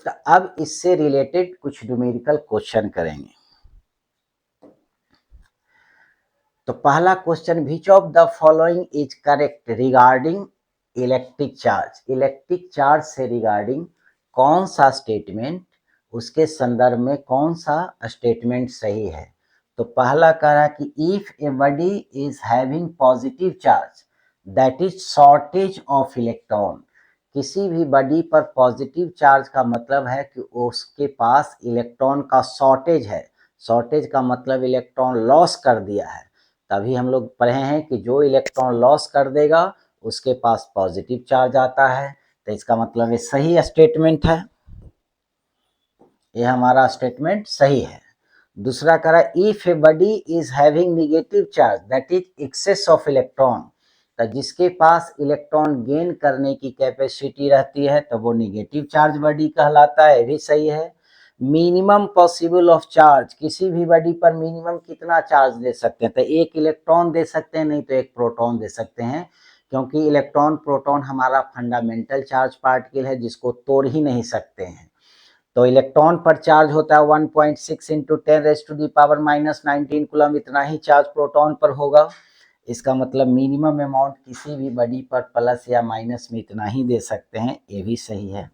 तो अब इससे रिलेटेड कुछ न्यूमेरिकल क्वेश्चन करेंगे। तो पहला question, which of the following is correct regarding electric charge. Electric charge से रिगार्डिंग कौन सा स्टेटमेंट, उसके संदर्भ में कौन सा स्टेटमेंट सही है। तो पहला कह रहा है कि if a body is having positive charge that is shortage of electron. किसी भी बॉडी पर पॉजिटिव चार्ज का मतलब है कि उसके पास इलेक्ट्रॉन का शॉर्टेज है। शॉर्टेज का मतलब इलेक्ट्रॉन लॉस कर दिया है। तभी हम लोग पढ़े हैं कि जो इलेक्ट्रॉन लॉस कर देगा उसके पास पॉजिटिव चार्ज आता है। तो इसका मतलब ये सही स्टेटमेंट है, ये हमारा स्टेटमेंट सही है। दूसरा कह रहा है if a body is having negative charge that is excess of electron. तो जिसके पास इलेक्ट्रॉन गेन करने की कैपेसिटी रहती है तो वो नेगेटिव चार्ज बॉडी कहलाता है, ये भी सही है। मिनिमम पॉसिबल ऑफ चार्ज, किसी भी बॉडी पर मिनिमम कितना चार्ज दे सकते हैं, तो 1 इलेक्ट्रॉन दे सकते हैं, नहीं तो 1 प्रोटॉन दे सकते हैं, क्योंकि इलेक्ट्रॉन प्रोटॉन हमारा फंडामेंटल चार्ज पार्टिकल है जिसको तोड़ ही नहीं सकते हैं। तो इलेक्ट्रॉन पर चार्ज होता है 1.6 इंटू 10⁻⁻19 कूलम, इतना ही चार्ज प्रोटॉन पर होगा। इसका मतलब मिनिमम अमाउंट किसी भी बॉडी पर प्लस या माइनस में इतना ही दे सकते हैं, ये भी सही है।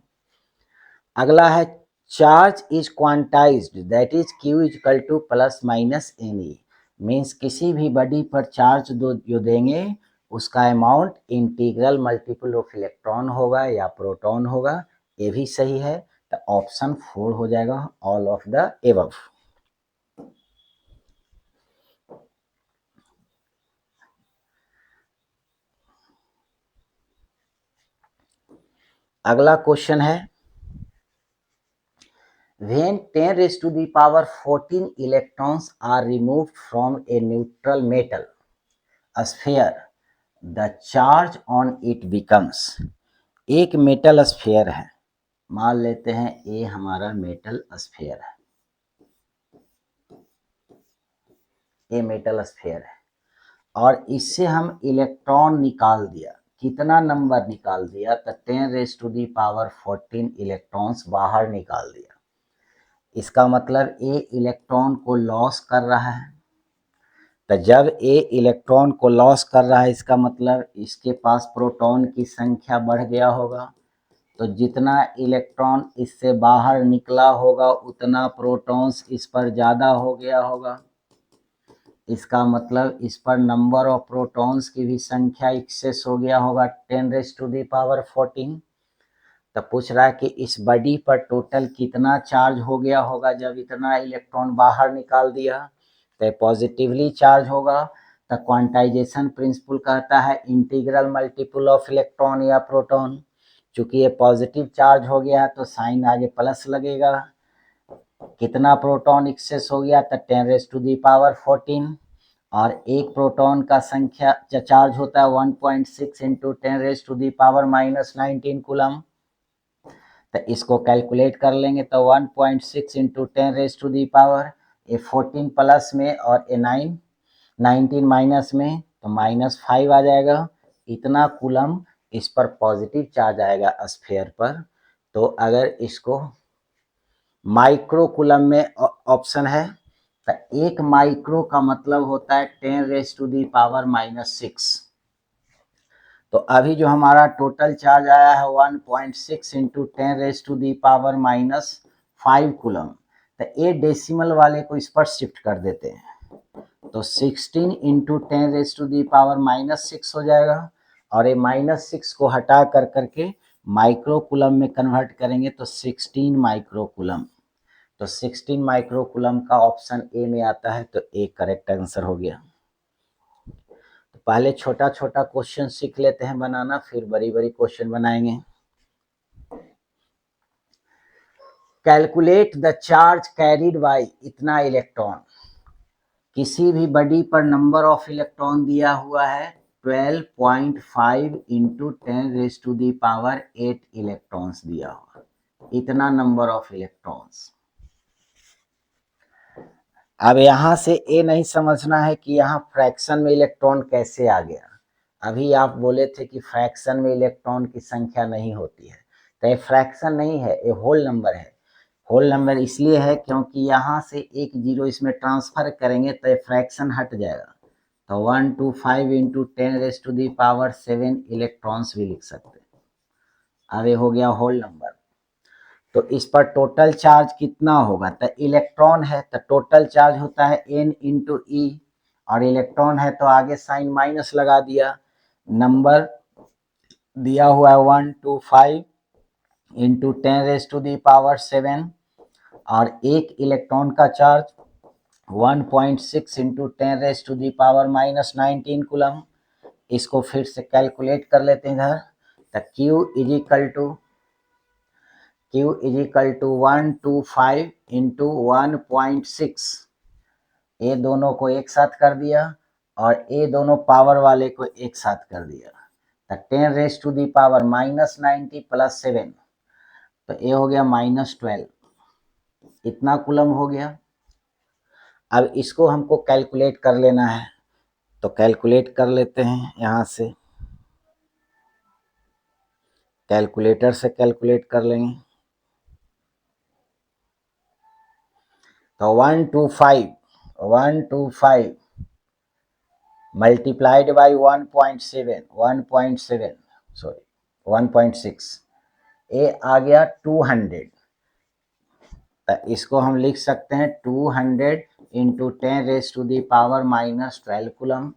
अगला है charge is quantized that is Q equal two plus minus Ne। Means किसी भी बॉडी पर चार्ज जो देंगे उसका amount integral multiple of electron होगा या प्रोटॉन होगा, ये भी सही है। तो ऑप्शन 4 हो जाएगा, ऑल ऑफ द एबव। अगला क्वेश्चन है, when 10 raised to the power 14 electrons are removed from a neutral metal sphere, the charge on it becomes। एक मेटल स्फीयर है, मान लेते हैं ये हमारा मेटल स्फीयर है, ये मेटल स्फीयर है, और इससे हम इलेक्ट्रॉन निकाल दिया। कितना नंबर निकाल दिया, तो 10 raise to the power 14 electrons बाहर निकाल दिया। इसका मतलब ये इलेक्ट्रॉन को लॉस कर रहा है। तो जब ये इलेक्ट्रॉन को लॉस कर रहा है इसका मतलब इसके पास प्रोटॉन की संख्या बढ़ गया होगा। तो जितना इलेक्ट्रॉन इससे बाहर निकला होगा उतना प्रोटॉन्स इस पर ज़्यादा हो गया होगा। इसका मतलब इस पर नंबर ऑफ प्रोटॉन्स की भी संख्या एक्सेस हो गया होगा 10 रेज टू दी पावर 14। तो पूछ रहा है कि इस बॉडी पर टोटल कितना चार्ज हो गया होगा जब इतना इलेक्ट्रॉन बाहर निकाल दिया, तो पॉजिटिवली चार्ज होगा। तो क्वांटाइजेशन प्रिंसिपल कहता है इंटीग्रल मल्टीपल ऑफ इलेक्ट्रॉन या प्रोटॉन। चूंकि ये पॉजिटिव चार्ज हो गया है तो साइन आगे प्लस लगेगा। कितना प्रोटॉन एक्सेस हो गया, तो 10 रेज टू दी पावर 14, और एक प्रोटॉन का संख्या चार्ज होता है 1.6 into 10 raise to the power -19 coulomb. तो इसको कैलकुलेट कर लेंगे तो 1.6 into 10 raise to the power, ये 14 प्लस में और ये 19 माइनस में, तो -5 आ जाएगा। इतना कूलम इस पर पॉजिटिव चार्ज आएगा स्फीयर पर। तो अगर इसको माइक्रो कूलम में ऑप्शन है, तो 1 माइक्रो का मतलब होता है 10 रेज टू दी पावर -6। तो अभी जो हमारा टोटल चार्ज आया है 1.6 into 10 raise to the power -5 coulomb. तो ये डेसिमल वाले को इस पर शिफ्ट कर देते हैं, तो 16 इंटू 10⁻⁻⁶ हो जाएगा, और ये -6 को हटा कर करके माइक्रो कूलम में कन्वर्ट करेंगे तो 16 माइक्रो कूलम। तो 16 माइक्रो कूलम का ऑप्शन ए में आता है, तो ए करेक्ट आंसर हो गया। तो पहले छोटा छोटा क्वेश्चन सीख लेते हैं बनाना, फिर बड़ी बड़ी क्वेश्चन बनाएंगे। Calculate the charge carried by इतना इलेक्ट्रॉन। किसी भी बॉडी पर नंबर ऑफ इलेक्ट्रॉन दिया हुआ है 12.5 इंटू 10⁸ इलेक्ट्रॉन्स दिया हुआ, इतना नंबर ऑफ इलेक्ट्रॉन्स। अब यहाँ से ये नहीं समझना है कि यहाँ फ्रैक्शन में इलेक्ट्रॉन कैसे आ गया। अभी आप बोले थे कि फ्रैक्शन में इलेक्ट्रॉन की संख्या नहीं होती है, तो ये फ्रैक्शन नहीं है, ये होल नंबर है। होल नंबर इसलिए है क्योंकि यहाँ से एक जीरो इसमें ट्रांसफर करेंगे तो ये फ्रैक्शन हट जाएगा। तो 125 इंटू 10⁻7 इलेक्ट्रॉन्स भी लिख सकते हैं। अब ये हो गया होल नंबर। तो इस पर टोटल चार्ज कितना होगा, तो इलेक्ट्रॉन है तो टोटल चार्ज होता है n इंटू ई, और इलेक्ट्रॉन है तो आगे साइन माइनस लगा दिया। नंबर दिया हुआ है 125 इंटू 10⁻7, और एक इलेक्ट्रॉन का चार्ज 1.6 इंटू 10⁻⁻19 कूलम। इसको फिर से कैलकुलेट कर लेते हैं इधर। तो Q is equal to 125 into 1.6, ये दोनों को एक साथ कर दिया और ये दोनों पावर वाले को एक साथ कर दिया। तो 10⁻⁻90 प्लस 7, तो ये हो गया -12, इतना कूलम हो गया। अब इसको हमको कैलकुलेट कर लेना है, तो कैलकुलेट कर लेते हैं। यहाँ से कैलकुलेटर से कैलकुलेट कर लेंगे। तो 125 मल्टीप्लाइड बाई 1.6, ये आ गया 200। तो इसको हम लिख सकते हैं 200 इंटू 10⁻⁻12 कूलम।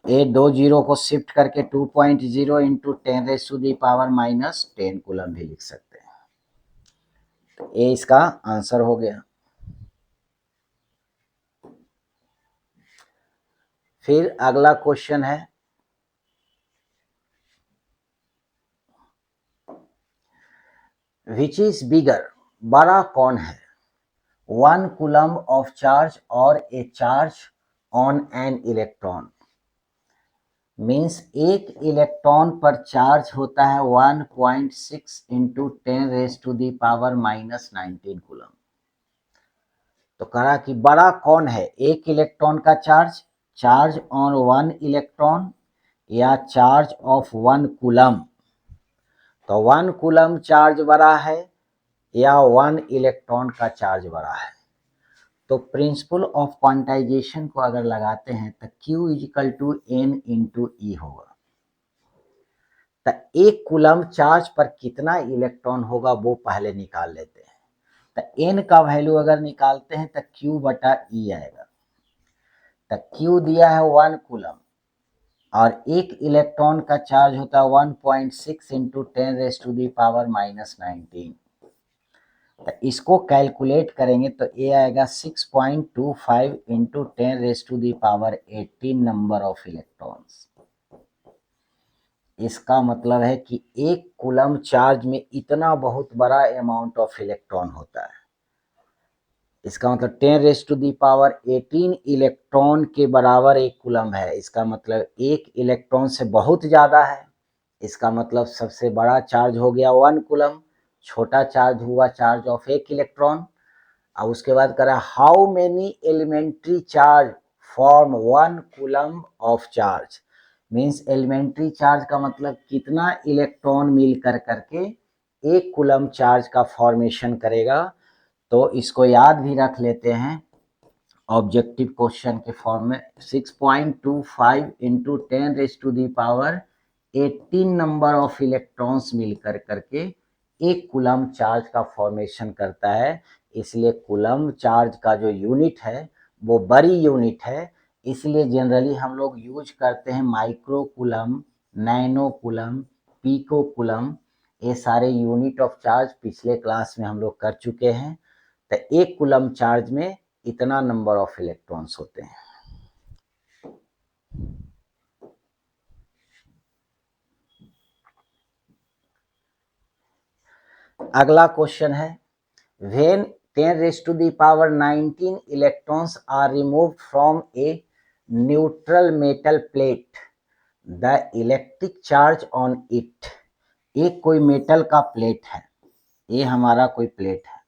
ये दो जीरो को शिफ्ट करके 2.0 इंटू 10⁻10 कूलम भी लिख सकते हैं। तो ये इसका आंसर हो गया। फिर अगला क्वेश्चन है, विच इज बिगर, बड़ा कौन है, 1 कूलम ऑफ चार्ज और ए charge on an electron. Means एक इलेक्ट्रॉन पर चार्ज होता है 1.6 इंटू 10⁻⁻19 कूलम। तो कहा कि बड़ा कौन है, एक इलेक्ट्रॉन का चार्ज ऑन 1 इलेक्ट्रॉन या चार्ज ऑफ 1 कूलम। तो 1 कूलम चार्ज बड़ा है या 1 इलेक्ट्रॉन का चार्ज बड़ा है। तो प्रिंसिपल ऑफ क्वांटाइजेशन को अगर लगाते हैं तो Q is equal to N into e होगा। तो एक कूलम चार्ज पर कितना इलेक्ट्रॉन होगा वो पहले निकाल लेते हैं। तो N का वैल्यू अगर निकालते हैं तो Q बटा E आएगा। तो Q दिया है 1 कूलम और एक इलेक्ट्रॉन का चार्ज होता है 1.6 इंटू 10⁻⁻19। तो इसको कैलकुलेट करेंगे तो ये आएगा 6.25 इंटू 10⁻18 नंबर ऑफ इलेक्ट्रॉन्स। इसका मतलब है कि एक कूलम चार्ज में इतना बहुत बड़ा अमाउंट ऑफ इलेक्ट्रॉन होता है। इसका मतलब 10⁻18 इलेक्ट्रॉन के बराबर एक कूलम है। इसका मतलब एक इलेक्ट्रॉन से बहुत ज़्यादा है। इसका मतलब सबसे बड़ा चार्ज हो गया 1 कूलम, छोटा चार्ज हुआ चार्ज ऑफ एक इलेक्ट्रॉन। और उसके बाद कह रहा है how many elementary charge form 1 coulomb of charge. Means elementary charge का मतलब कितना इलेक्ट्रॉन मिल कर करके एक कूलम चार्ज का फॉर्मेशन करेगा। तो इसको याद भी रख लेते हैं ऑब्जेक्टिव क्वेश्चन के फॉर्म में। 6.25 इंटू 10⁻18 नंबर ऑफ इलेक्ट्रॉन्स मिलकर करके एक कूलम चार्ज का फॉर्मेशन करता है। इसलिए कूलम चार्ज का जो यूनिट है वो बड़ी यूनिट है, इसलिए जनरली हम लोग यूज करते हैं micro coulomb, nano coulomb, pico coulomb. ये सारे यूनिट ऑफ चार्ज पिछले क्लास में हम लोग कर चुके हैं। तो एक कूलम चार्ज में इतना नंबर ऑफ इलेक्ट्रॉन्स होते हैं। अगला क्वेश्चन है, when 10 raised to the power 19 electrons are removed from a neutral metal plate, the electric charge on it। एक कोई मेटल का प्लेट है, ये हमारा कोई प्लेट है,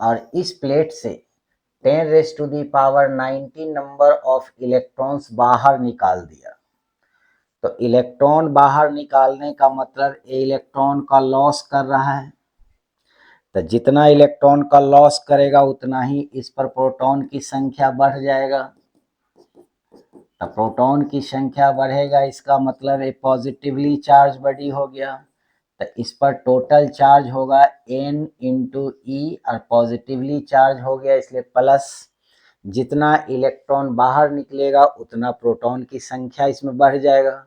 और इस प्लेट से 10 raise to the power 19 number of electrons बाहर निकाल दिया। तो इलेक्ट्रॉन बाहर निकालने का मतलब इलेक्ट्रॉन का लॉस कर रहा है। तो जितना इलेक्ट्रॉन का लॉस करेगा उतना ही इस पर प्रोटॉन की संख्या बढ़ जाएगा। तो प्रोटॉन की संख्या बढ़ेगा, इसका मतलब ये पॉजिटिवली चार्ज बॉडी हो गया। तो इस पर टोटल चार्ज होगा n इंटू ई, और पॉजिटिवली चार्ज हो गया इसलिए प्लस। जितना इलेक्ट्रॉन बाहर निकलेगा उतना प्रोटॉन की संख्या इसमें बढ़ जाएगा।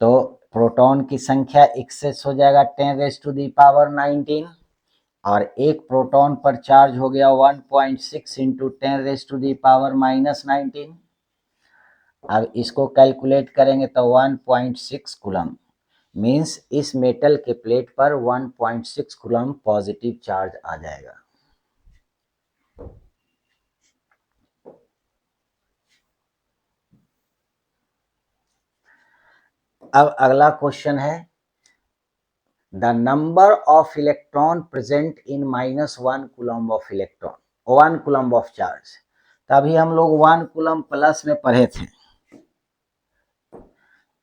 तो प्रोटॉन की संख्या एक्सेस हो जाएगा 10 रेज टू दी पावर 19, और एक प्रोटॉन पर चार्ज हो गया 1.6 into 10 raise to the power -19। अब इसको कैलकुलेट करेंगे तो 1.6 कूलम मीन्स इस मेटल के प्लेट पर 1.6 कूलम पॉजिटिव चार्ज आ जाएगा। अब अगला क्वेश्चन है, the number of electron present in -1 coulomb of electron, 1 coulomb of charge. तभी हम लोग 1 कूलम प्लस में पढ़े थे।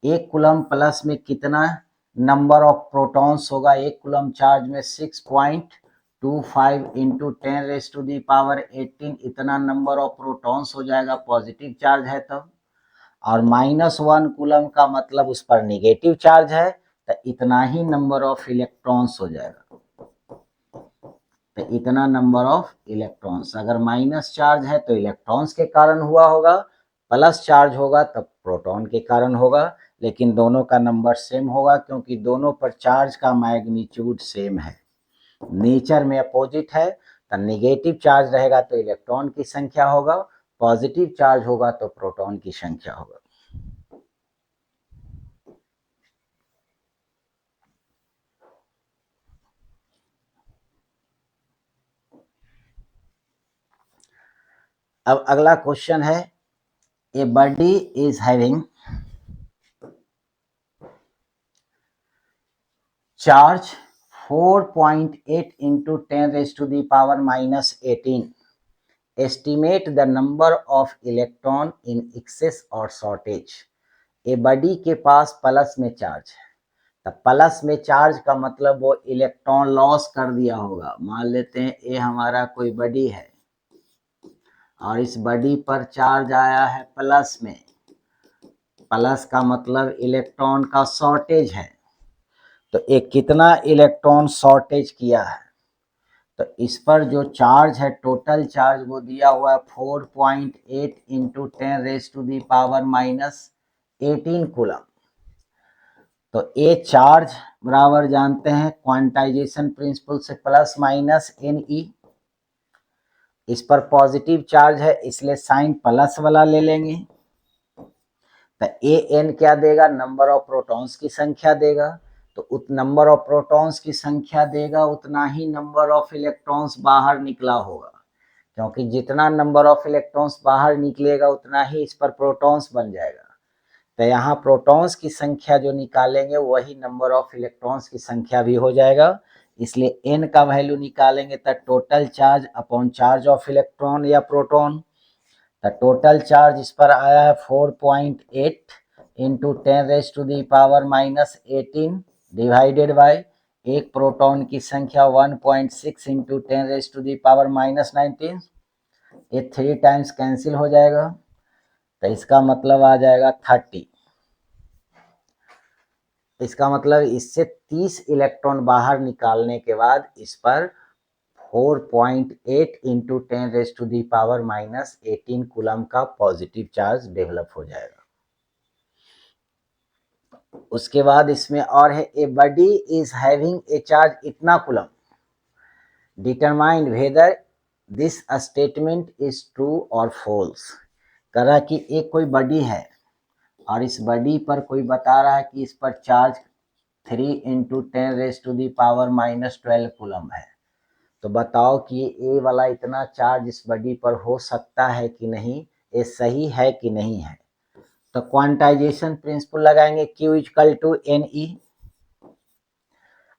एक कूलम प्लस में कितना नंबर ऑफ प्रोटॉन्स होगा? एक कूलम चार्ज में 6.25 into 10 raise to the power 18 इतना नंबर ऑफ प्रोटॉन्स हो जाएगा, पॉजिटिव चार्ज है तब। और -1 कूलम का मतलब उस पर निगेटिव चार्ज है, तो इतना ही नंबर ऑफ इलेक्ट्रॉन्स हो जाएगा। तो इतना नंबर ऑफ इलेक्ट्रॉन्स, अगर माइनस चार्ज है तो इलेक्ट्रॉन्स के कारण हुआ होगा, प्लस चार्ज होगा तब प्रोटॉन के कारण होगा। लेकिन दोनों का नंबर सेम होगा क्योंकि दोनों पर चार्ज का मैग्नीट्यूड सेम है, नेचर में अपोजिट है। तो नेगेटिव चार्ज रहेगा तो इलेक्ट्रॉन की संख्या होगा, पॉजिटिव चार्ज होगा तो प्रोटॉन की संख्या होगा। अब अगला क्वेश्चन है, a body is having charge 4.8 into 10 raised to the power -18, estimate the number of electron in excess or shortage। A body के पास प्लस में चार्ज है, तो प्लस में चार्ज का मतलब वो इलेक्ट्रॉन लॉस कर दिया होगा। मान लेते हैं ये हमारा कोई बॉडी है और इस बॉडी पर चार्ज आया है प्लस में, प्लस का मतलब इलेक्ट्रॉन का शॉर्टेज है। तो ये कितना इलेक्ट्रॉन शॉर्टेज किया है? तो इस पर जो चार्ज है, टोटल चार्ज वो दिया हुआ है 4.8 into 10 raise to the power -18 coulomb. तो ये चार्ज बराबर जानते हैं क्वांटाइजेशन प्रिंसिपल से प्लस माइनस NE। इस पर पॉजिटिव चार्ज है इसलिए साइन प्लस वाला ले लेंगे। तो AN क्या देगा? नंबर ऑफ प्रोटॉन्स की संख्या देगा। तो उत नंबर ऑफ प्रोटॉन्स की संख्या देगा उतना ही नंबर ऑफ इलेक्ट्रॉन्स बाहर निकला होगा, क्योंकि जितना नंबर ऑफ इलेक्ट्रॉन्स बाहर निकलेगा उतना ही इस पर प्रोटॉन्स बन जाएगा। तो यहाँ प्रोटॉन्स की संख्या जो निकालेंगे वही नंबर ऑफ इलेक्ट्रॉन्स की संख्या भी हो जाएगा। इसलिए n का वैल्यू निकालेंगे तो total charge upon charge of electron या प्रोटॉन। तो टोटल चार्ज इस पर आया है 4.8 into 10 raise to the power -18 divided by एक प्रोटॉन की संख्या 1.6 into 10 raise to the power -19। ये 3 टाइम्स कैंसिल हो जाएगा, तो इसका मतलब आ जाएगा 30। इसका मतलब इससे 30 इलेक्ट्रॉन बाहर निकालने के बाद इस पर 4.8 इंटू 10⁻⁻18 कूलम का पॉजिटिव चार्ज डेवलप हो जाएगा। उसके बाद इसमें और है, a body is having a charge इतना coulomb, determine whether this statement is true और फॉल्स। कह रहा कि एक कोई बॉडी है और इस बॉडी पर कोई बता रहा है कि इस पर चार्ज 3 इंटू 10⁻⁻12 कूलम है। तो बताओ कि ए वाला इतना चार्ज इस बॉडी पर हो सकता है कि नहीं, ये सही है कि नहीं है। तो क्वांटाइजेशन प्रिंसिपल लगाएंगे, Q इक्वल टू NE।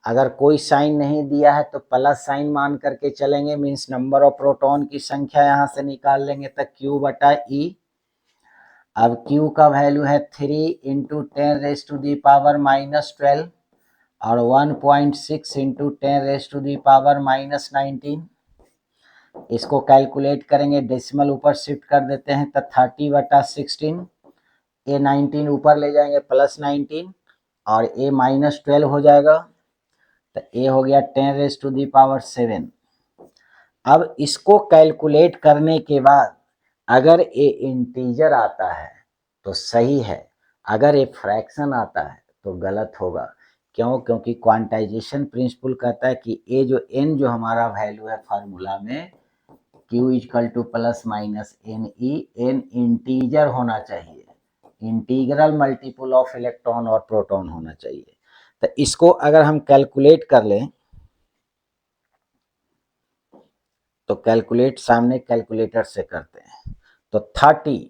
अगर कोई साइन नहीं दिया है तो प्लस साइन मान करके चलेंगे, मीन्स नंबर ऑफ प्रोटॉन की संख्या यहाँ से निकाल लेंगे तो Q बटा E। अब Q का वैल्यू है 3 इंटू 10⁻⁻12 और 1.6 इंटू 10⁻⁻19। इसको कैलकुलेट करेंगे, डेसिमल ऊपर शिफ्ट कर देते हैं तो 30/16। ए 19 ऊपर ले जाएंगे प्लस 19 और ए -12 हो जाएगा, तो ए हो गया 10⁻7। अब इसको कैलकुलेट करने के बाद अगर ए इंटीजर आता है तो सही है, अगर ये फ्रैक्शन आता है तो गलत होगा। क्यों? क्योंकि क्वांटाइजेशन प्रिंसिपल कहता है कि ए जो n जो हमारा वैल्यू है फार्मूला में, Q equal two plus minus NE, n integer होना चाहिए, इंटीग्रल मल्टीपल ऑफ इलेक्ट्रॉन और प्रोटॉन होना चाहिए। तो इसको अगर हम कैलकुलेट कर लें तो कैलकुलेट सामने कैलकुलेटर से करते हैं, तो 30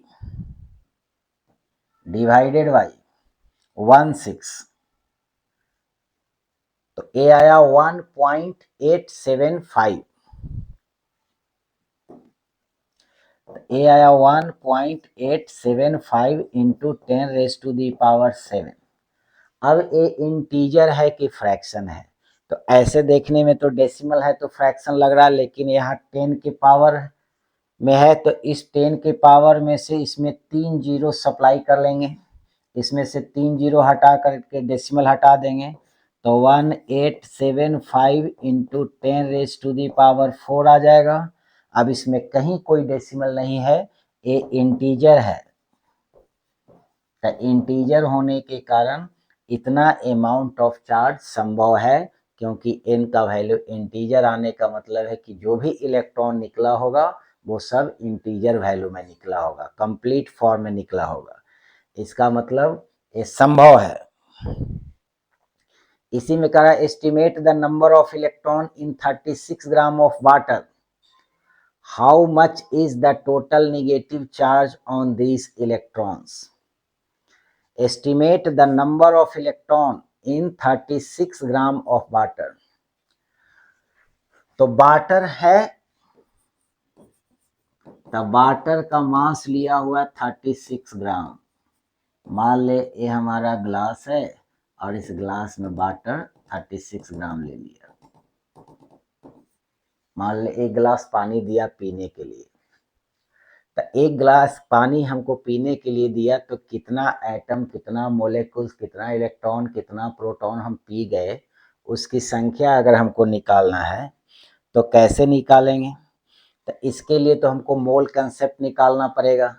डिवाइडेड बाई 16, तो ए आया 1.875, ए आया 1.875 इंटू 10⁻⁷। अब ए इंटीजर है कि फ्रैक्शन है, तो ऐसे देखने में तो डेसिमल है तो फ्रैक्शन लग रहा है, लेकिन यहाँ 10 के पावर में है तो इस 10 के पावर में से इसमें 3 जीरो सप्लाई कर लेंगे, इसमें से 3 जीरो हटा करके डेसिमल हटा देंगे तो 1875 इंटू 10⁻⁴ आ जाएगा। अब इसमें कहीं कोई डेसिमल नहीं है, ये इंटीजर है, तो इंटीजर होने के कारण इतना अमाउंट ऑफ चार्ज संभव है, क्योंकि n का वैल्यू इंटीजर आने का मतलब है कि जो भी इलेक्ट्रॉन निकला होगा वो सब इंटीजर वैल्यू में निकला होगा, कंप्लीट फॉर्म में निकला होगा। इसका मतलब ये संभव है। इसी में कहा estimate the number of electron in 36 gram of water, how much is the total negative charge on these electrons. Estimate the number of electron in 36 gram of water। तो वाटर है, तो वाटर का मास लिया हुआ 36 ग्राम। मान ले ये हमारा ग्लास है और इस ग्लास में वाटर 36 ग्राम ले लिया। मान ले एक गिलास पानी दिया पीने के लिए, तो एक गिलास पानी हमको पीने के लिए दिया तो कितना एटम, कितना मोलेकुल्स, कितना इलेक्ट्रॉन, कितना प्रोटॉन हम पी गए, उसकी संख्या अगर हमको निकालना है तो कैसे निकालेंगे। तो इसके लिए तो हमको मोल कंसेप्ट निकालना पड़ेगा।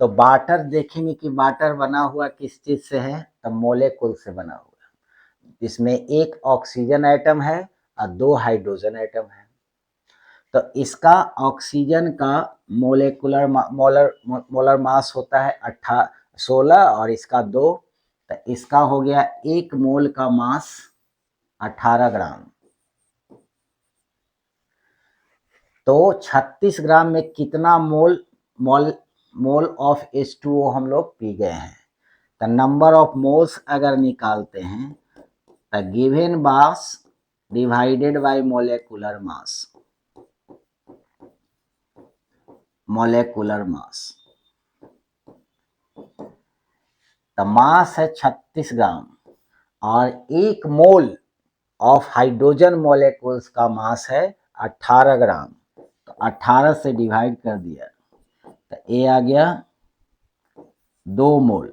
तो वाटर देखेंगे कि वाटर बना हुआ किस चीज से है, तो मोलेकुल से बना हुआ। इसमें एक ऑक्सीजन एटम है और 2 हाइड्रोजन एटम है। तो इसका ऑक्सीजन का मोलर मास होता है 16 और इसका 2, तो इसका हो गया 1 मोल का मास 18 ग्राम। तो 36 ग्राम में कितना मोल ऑफ H2O हम लोग पी गए हैं। तो नंबर ऑफ मोल्स अगर निकालते हैं तो given mass divided by molecular mass, molecular mass, तो मास है 36 ग्राम और 1 मोल ऑफ हाइड्रोजन मोलेकुल्स का मास है 18 ग्राम। तो 18 से डिवाइड कर दिया तो ए आ गया 2 मोल।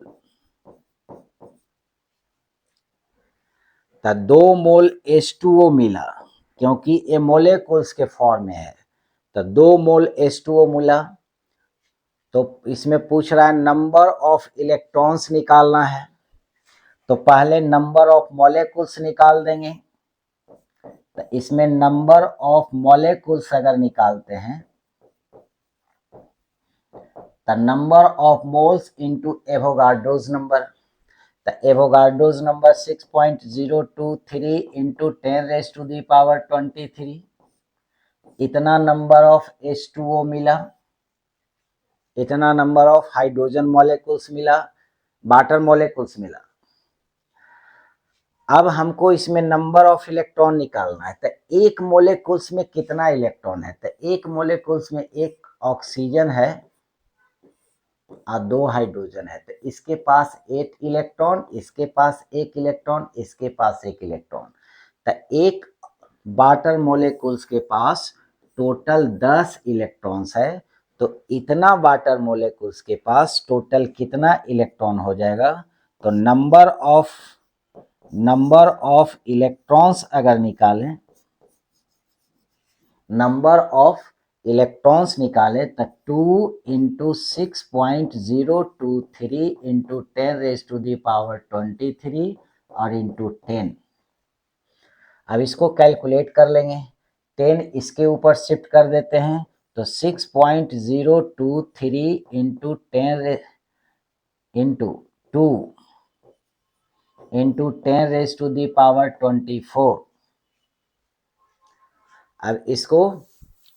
तो 2 मोल H2O मिला, क्योंकि ये मोलेकुल्स के फॉर्म में है। तो 2 मोल H2O मिला। तो इसमें पूछ रहा है नंबर ऑफ इलेक्ट्रॉन्स निकालना है, तो पहले नंबर ऑफ मॉलिक्यूल्स निकाल देंगे। तो इसमें नंबर ऑफ मॉलिक्यूल्स अगर निकालते हैं तो number of moles into Avogadro's number, तो एवोगाड्रोस नंबर 6.023 इंटू 10⁻⁻23, इतना नंबर ऑफ H2O मिला, इतना नंबर ऑफ हाइड्रोजन मॉलिक्यूल्स मिला, वाटर मॉलिक्यूल्स मिला। अब हमको इसमें नंबर ऑफ इलेक्ट्रॉन निकालना है। तो एक मोलेकुल्स में कितना इलेक्ट्रॉन है, तो एक मोलेकुल्स में एक ऑक्सीजन है और 2 हाइड्रोजन है। तो इसके पास 8 इलेक्ट्रॉन, इसके पास 1 इलेक्ट्रॉन, इसके पास 1 इलेक्ट्रॉन। तो एक वाटर मोलेकुल्स के पास टोटल 10 इलेक्ट्रॉन्स है। तो इतना वाटर मोलेकुल्स के पास टोटल कितना इलेक्ट्रॉन हो जाएगा, तो नंबर ऑफ इलेक्ट्रॉन्स अगर निकालें, नंबर ऑफ इलेक्ट्रॉन्स निकाले तो 2 इंटू 6.023 इंटू 10⁻⁻23 और इंटू 10। अब इसको कैलकुलेट कर लेंगे। 10 इसके ऊपर शिफ्ट कर देते हैं तो 6.023 इंटू 10 इंटू 2 इंटू 10⁻24। अब इसको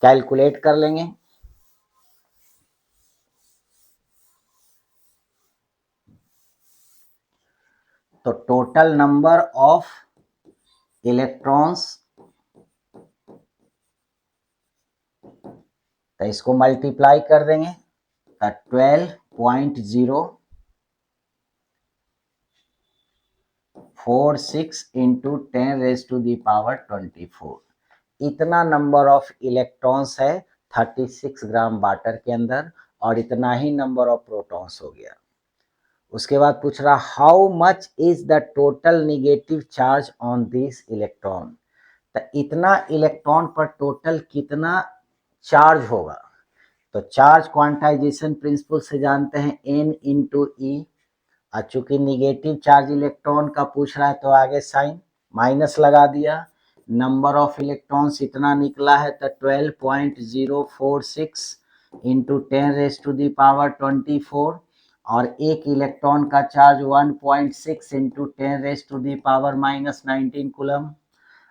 कैलकुलेट कर लेंगे। तो टोटल नंबर ऑफ इलेक्ट्रॉन्स, तो इसको मल्टीप्लाई कर देंगे तो 12.046 इंटू 10⁻24। इतना नंबर ऑफ इलेक्ट्रॉन्स है 36 ग्राम वाटर के अंदर, और इतना ही नंबर ऑफ प्रोटॉन्स हो गया। उसके बाद पूछ रहा how much is the total negative charge on this electron, तो इतना इलेक्ट्रॉन पर टोटल कितना चार्ज होगा। तो चार्ज क्वांटाइजेशन प्रिंसिपल से जानते हैं N इंटू ई, और चूंकि निगेटिव चार्ज इलेक्ट्रॉन का पूछ रहा है तो आगे साइन माइनस लगा दिया। नंबर ऑफ इलेक्ट्रॉन्स इतना निकला है तो 12.046 इंटू 10⁻24, और एक इलेक्ट्रॉन का चार्ज 1.6 इंटू 10⁻⁻19 कूलम।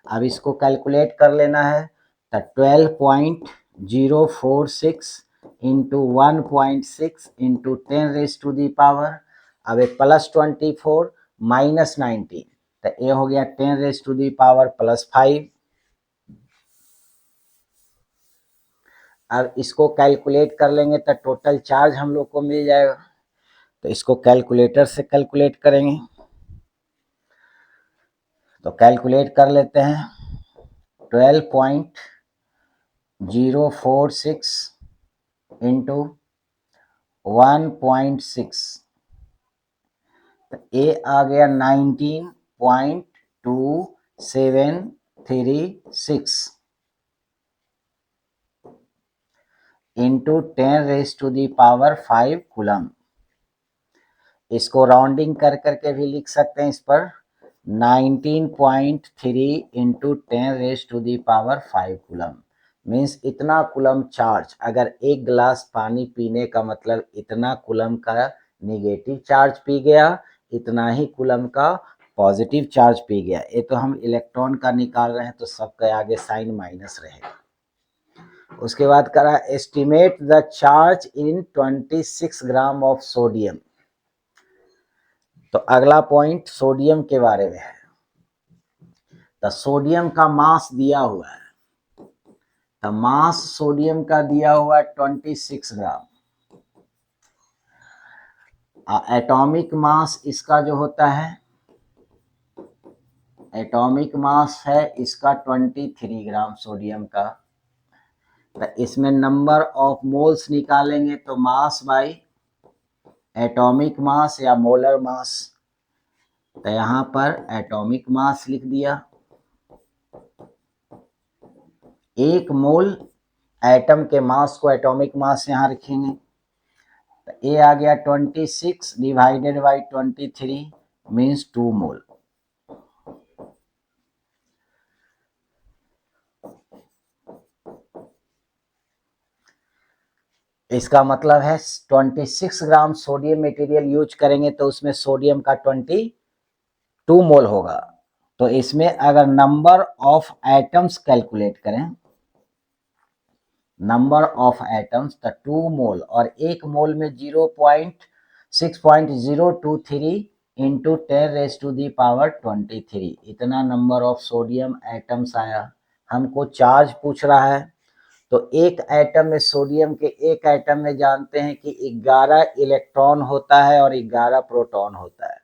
अब इसको कैलकुलेट कर लेना है तो 12.046 इंटू 1.6 इंटू 10⁻, अब एक +24 -19, तो ये हो गया 10⁻+5। अब इसको कैलकुलेट कर लेंगे तो टोटल चार्ज हम लोग को मिल जाएगा। तो इसको कैलकुलेटर से कैलकुलेट करेंगे, तो कैलकुलेट कर लेते हैं 12.046 इंटू 1.6, तो ये आ गया 19.2736 इंटू 10⁻5 कूलम। इसको राउंडिंग कर करके भी लिख सकते हैं इस पर 19.3 इंटू 10⁻5 कूलम। मीन्स इतना कूलम चार्ज, अगर एक गिलास पानी पीने का मतलब इतना कूलम का निगेटिव चार्ज पी गया, इतना ही कूलम का पॉजिटिव चार्ज पी गया। ये तो हम इलेक्ट्रॉन का निकाल रहे हैं तो सबके आगे साइन माइनस रहेगा। उसके बाद करा estimate the charge in 26 gram of sodium. तो अगला पॉइंट सोडियम के बारे में है। तो सोडियम का मास दिया हुआ है, तो मास सोडियम का दिया हुआ है 26 ग्राम। एटॉमिक मास इसका जो होता है, एटॉमिक मास है इसका 23 ग्राम सोडियम का। तो इसमें नंबर ऑफ मोल्स निकालेंगे तो मास बाई एटॉमिक मास या मोलर मास। तो यहाँ पर एटॉमिक मास लिख दिया 1 मोल एटम के मास को एटॉमिक मास यहाँ रखेंगे, तो ए आ गया 26 डिवाइडेड बाई 23 मीन्स 2 मोल। इसका मतलब है 26 ग्राम सोडियम मटेरियल यूज करेंगे तो उसमें सोडियम का 22 मोल होगा। तो इसमें अगर नंबर ऑफ एटम्स कैलकुलेट करें, नंबर ऑफ एटम्स तो 2 मोल, और 1 मोल में 0.6.023 इंटू 10⁻⁻23 इतना नंबर ऑफ सोडियम एटम्स आया। हमको चार्ज पूछ रहा है, तो एक एटम में सोडियम के एक एटम में जानते हैं कि 11 इलेक्ट्रॉन होता है और 11 प्रोटॉन होता है।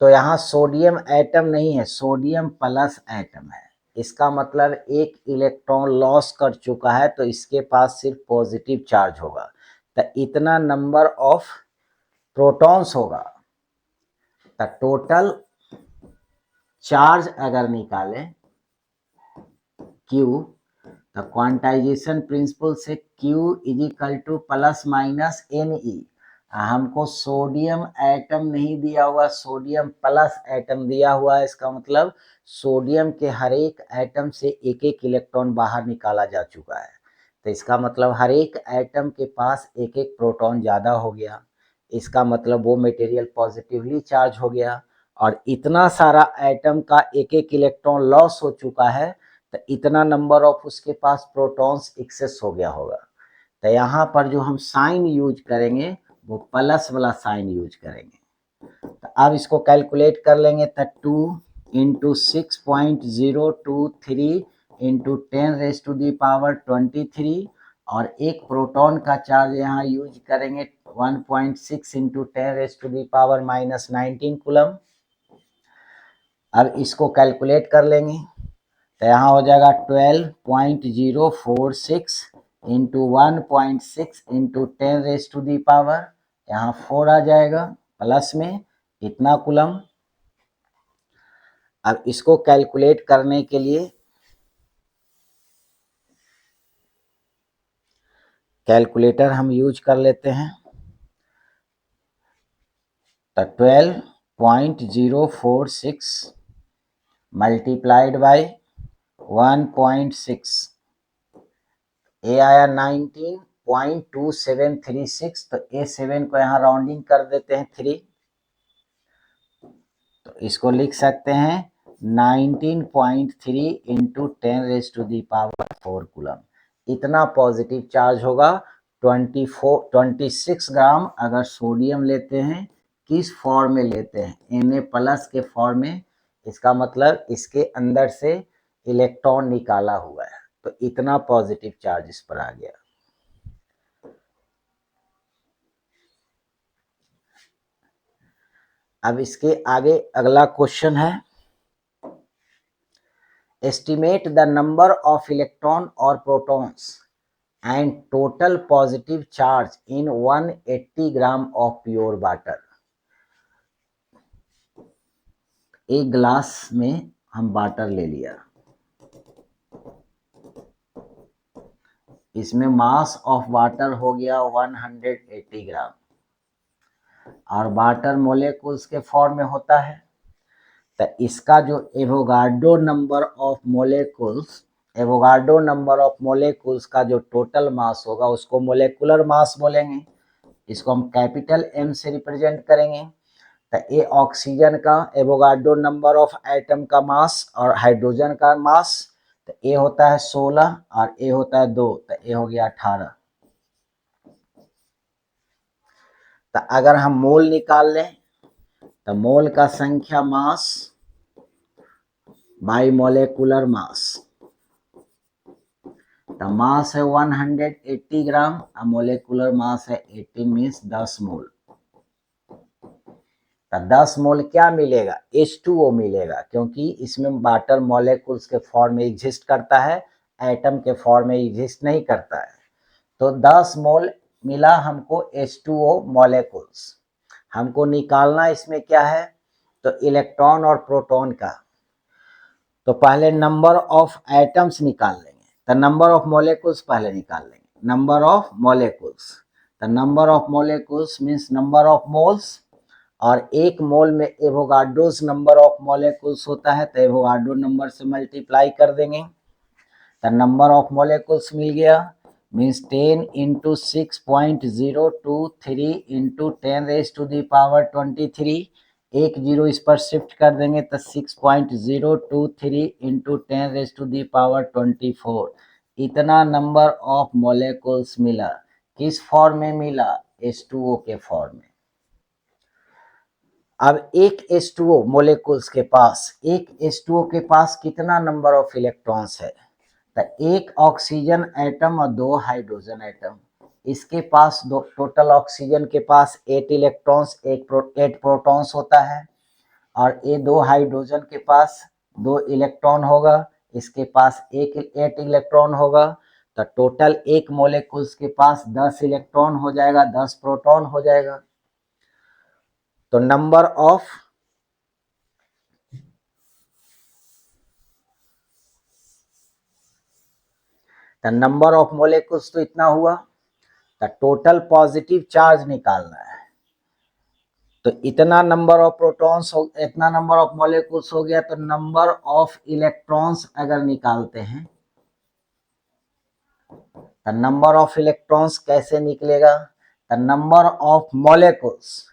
तो यहाँ सोडियम एटम नहीं है, सोडियम प्लस एटम है। इसका मतलब एक इलेक्ट्रॉन लॉस कर चुका है तो इसके पास सिर्फ पॉजिटिव चार्ज होगा, तो इतना नंबर ऑफ प्रोटॉन्स होगा। तो टोटल चार्ज अगर निकालें Q, तो क्वांटाइजेशन प्रिंसिपल से Q is equal two plus minus Ne। हमको सोडियम एटम नहीं दिया हुआ, सोडियम प्लस एटम दिया हुआ है। इसका मतलब सोडियम के हर एक एटम से एक एक इलेक्ट्रॉन बाहर निकाला जा चुका है, तो इसका मतलब हर एक एटम के पास एक एक प्रोटॉन ज़्यादा हो गया। इसका मतलब वो मटेरियल पॉजिटिवली चार्ज हो गया, और इतना सारा एटम का एक एक इलेक्ट्रॉन लॉस हो चुका है, तो इतना नंबर ऑफ उसके पास प्रोटॉन्स एक्सेस हो गया होगा। तो यहाँ पर जो हम साइन यूज करेंगे वो प्लस वाला साइन यूज करेंगे। तो अब इसको कैलकुलेट कर लेंगे, तो 2 इंटू 6.023 इंटू 10⁻⁻23, और एक प्रोटॉन का चार्ज यहाँ यूज करेंगे 1.6 इंटू 10⁻⁻19 कूलम। अब इसको कैलकुलेट कर लेंगे, तो यहाँ हो जाएगा 12.046 इंटू 1.6 इंटू 10⁻, यहाँ 4 आ जाएगा प्लस में इतना कूलम। अब इसको कैलकुलेट करने के लिए कैलकुलेटर हम यूज कर लेते हैं, तो 12.046 मल्टीप्लाइड बाई 1.6, ए आया 19.2736, तो A7 को यहाँ राउंडिंग कर देते हैं 3, तो इसको लिख सकते हैं 19.3 इंटू 10⁻⁴ कूलम। इतना पॉजिटिव चार्ज होगा। 26 ग्राम अगर सोडियम लेते हैं, किस फॉर्म में लेते हैं, Na+ के फॉर्म में, इसका मतलब इसके अंदर से इलेक्ट्रॉन निकाला हुआ है, तो इतना पॉजिटिव चार्ज इस पर आ गया। अब इसके आगे अगला क्वेश्चन है, estimate the number of electron और protons and total positive charge in 180 gram of pure water. एक ग्लास में हम वाटर ले लिया, इसमें मास ऑफ वाटर हो गया 180 ग्राम, और वाटर मोलेकुल्स के फॉर्म में होता है, तो इसका जो Avogadro number of molecules, Avogadro number of molecules का जो टोटल मास होगा उसको मोलेकुलर मास बोलेंगे। इसको हम कैपिटल M से रिप्रेजेंट करेंगे। तो ये ऑक्सीजन का एवोगाड्रो नंबर ऑफ एटम का मास और हाइड्रोजन का मास, तो ए होता है 16 और ए होता है 2, तो ए हो गया 18। तो अगर हम मोल निकाल लें, तो मोल का संख्या मास बाई मोलेकुलर मास, तो मास है 180 ग्राम और मोलेकुलर मास है 18 मीन्स 10 मोल। तो 10 मोल क्या मिलेगा, H2O मिलेगा, क्योंकि इसमें वाटर मॉलिक्यूल्स के फॉर्म में एग्जिस्ट करता है, एटम के फॉर्म में एग्जिस्ट नहीं करता है। तो 10 मोल मिला हमको H2O मॉलिक्यूल्स। हमको निकालना इसमें क्या है, तो इलेक्ट्रॉन और प्रोटॉन का। तो पहले नंबर ऑफ एटम्स निकाल लेंगे, तो नंबर ऑफ मॉलिक्यूल्स पहले निकाल लेंगे, नंबर ऑफ मॉलिक्यूल्स, तो number of molecules means number of moles, और एक मोल में एवोगाड्रोस नंबर ऑफ मॉलिक्यूल्स होता है, तो एवोगाड्रो नंबर से मल्टीप्लाई कर देंगे, तो नंबर ऑफ मॉलिक्यूल्स मिल गया, मीन्स 10 इंटू 6.023 इंटू 10⁻⁻23, एक जीरो इस पर शिफ्ट कर देंगे तो 6.023 इंटू 10⁻24, इतना नंबर ऑफ मॉलिक्यूल्स मिला। किस फॉर्म में मिला? H2O के फॉर्म में। अब एक H2O मॉलिक्यूल्स के पास, एक H2O के पास कितना नंबर ऑफ इलेक्ट्रॉन्स है? तो एक ऑक्सीजन एटम और दो हाइड्रोजन एटम, इसके पास दो, टोटल ऑक्सीजन के पास 8 इलेक्ट्रॉन्स, 8 प्रोटॉन्स होता है, और ये दो हाइड्रोजन के पास 2 इलेक्ट्रॉन होगा, इसके पास 8 इलेक्ट्रॉन होगा, तो टोटल एक मॉलिक्यूल्स के पास 10 इलेक्ट्रॉन हो जाएगा, 10 प्रोटॉन हो जाएगा। तो नंबर ऑफ मॉलिक्यूल्स तो इतना हुआ, तो टोटल पॉजिटिव चार्ज निकालना है, तो इतना नंबर ऑफ प्रोटॉन्स हो, इतना नंबर ऑफ मॉलिक्यूल्स हो गया, तो नंबर ऑफ इलेक्ट्रॉन्स अगर निकालते हैं, तो नंबर ऑफ इलेक्ट्रॉन्स कैसे निकलेगा? तो नंबर ऑफ मॉलिक्यूल्स,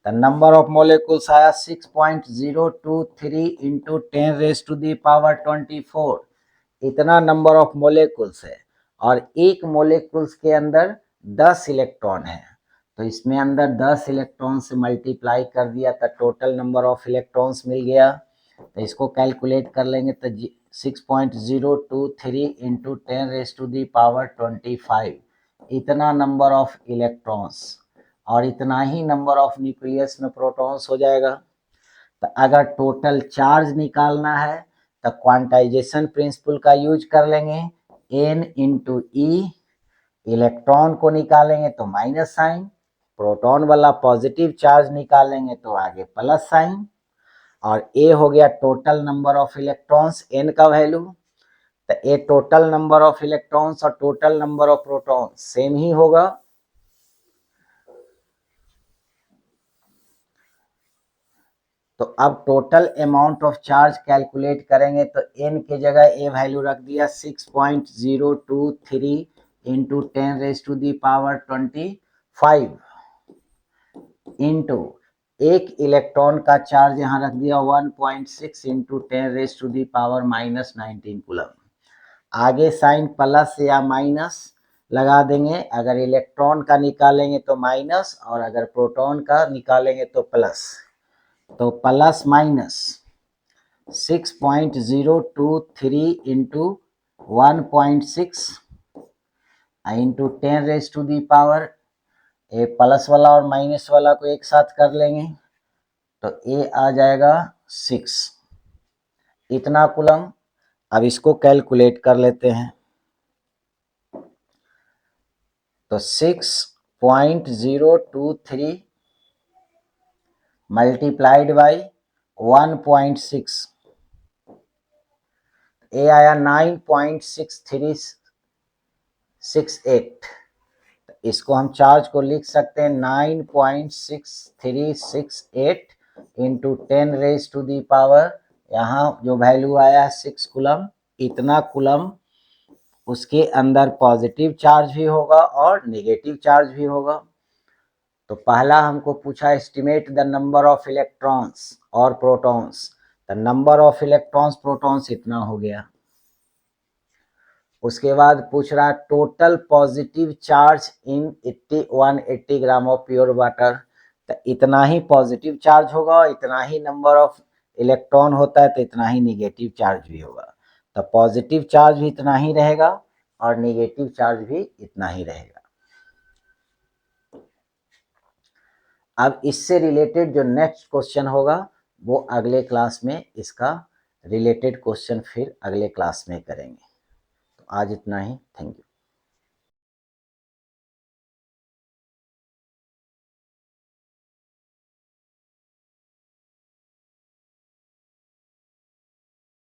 तो नंबर ऑफ मॉलिक्यूल्स आया 6.023 इंटू 10⁻24, इतना नंबर ऑफ मॉलिक्यूल्स है, और एक मॉलिक्यूल्स के अंदर 10 इलेक्ट्रॉन है, तो इसमें अंदर 10 इलेक्ट्रॉन से मल्टीप्लाई कर दिया तो टोटल नंबर ऑफ इलेक्ट्रॉन्स मिल गया। तो इसको कैलकुलेट कर लेंगे तो 6.023 इंटू 10⁻25, इतना नंबर ऑफ इलेक्ट्रॉन्स, और इतना ही नंबर ऑफ न्यूक्लियस में प्रोटॉन्स हो जाएगा। तो अगर टोटल चार्ज निकालना है तो क्वांटाइजेशन प्रिंसिपल का यूज कर लेंगे, n इंटू ई, इलेक्ट्रॉन को निकालेंगे तो माइनस साइन, प्रोटॉन वाला पॉजिटिव चार्ज निकालेंगे तो आगे प्लस साइन, और ए हो गया total number of electrons, n का वैल्यू, तो a total number of electrons और total number of protons same ही होगा। तो अब total amount of charge calculate करेंगे, तो n के जगह ए वैल्यू रख दिया 6.023 इंटू 10⁻25 इंटू एक इलेक्ट्रॉन का चार्ज यहाँ रख दिया 1.6 इंटू 10⁻⁻19 कूलम। आगे साइन प्लस या माइनस लगा देंगे, अगर इलेक्ट्रॉन का निकालेंगे तो माइनस, और अगर प्रोटॉन का निकालेंगे तो प्लस, तो प्लस माइनस 6.023 इंटू 1.6 इंटू 10⁻⁻, ए प्लस वाला और माइनस वाला को एक साथ कर लेंगे तो ए आ जाएगा 6, इतना कूलम। अब इसको कैलकुलेट कर लेते हैं, तो 6.023 मल्टीप्लाइड बाई 1.6, ए आया 9.6368, इसको हम चार्ज को लिख सकते हैं 9.6368 इंटू 10⁻⁻, यहाँ जो वैल्यू आया 6 कूलम, इतना कूलम उसके अंदर पॉजिटिव चार्ज भी होगा और नेगेटिव चार्ज भी होगा। तो पहला हमको पूछा estimate the number of electrons और प्रोटॉन्स, तो नंबर ऑफ इलेक्ट्रॉन्स प्रोटॉन्स इतना हो गया। उसके बाद पूछ रहा total positive charge in 180 gram of pure water, तो इतना ही पॉजिटिव चार्ज होगा, इतना ही नंबर ऑफ इलेक्ट्रॉन होता है तो इतना ही नेगेटिव चार्ज भी होगा, तो पॉजिटिव चार्ज भी इतना ही रहेगा और नेगेटिव चार्ज भी इतना ही रहेगा। अब इससे रिलेटेड जो नेक्स्ट क्वेश्चन होगा वो अगले क्लास में, इसका रिलेटेड क्वेश्चन फिर अगले क्लास में करेंगे। तो आज इतना ही, थैंक यू।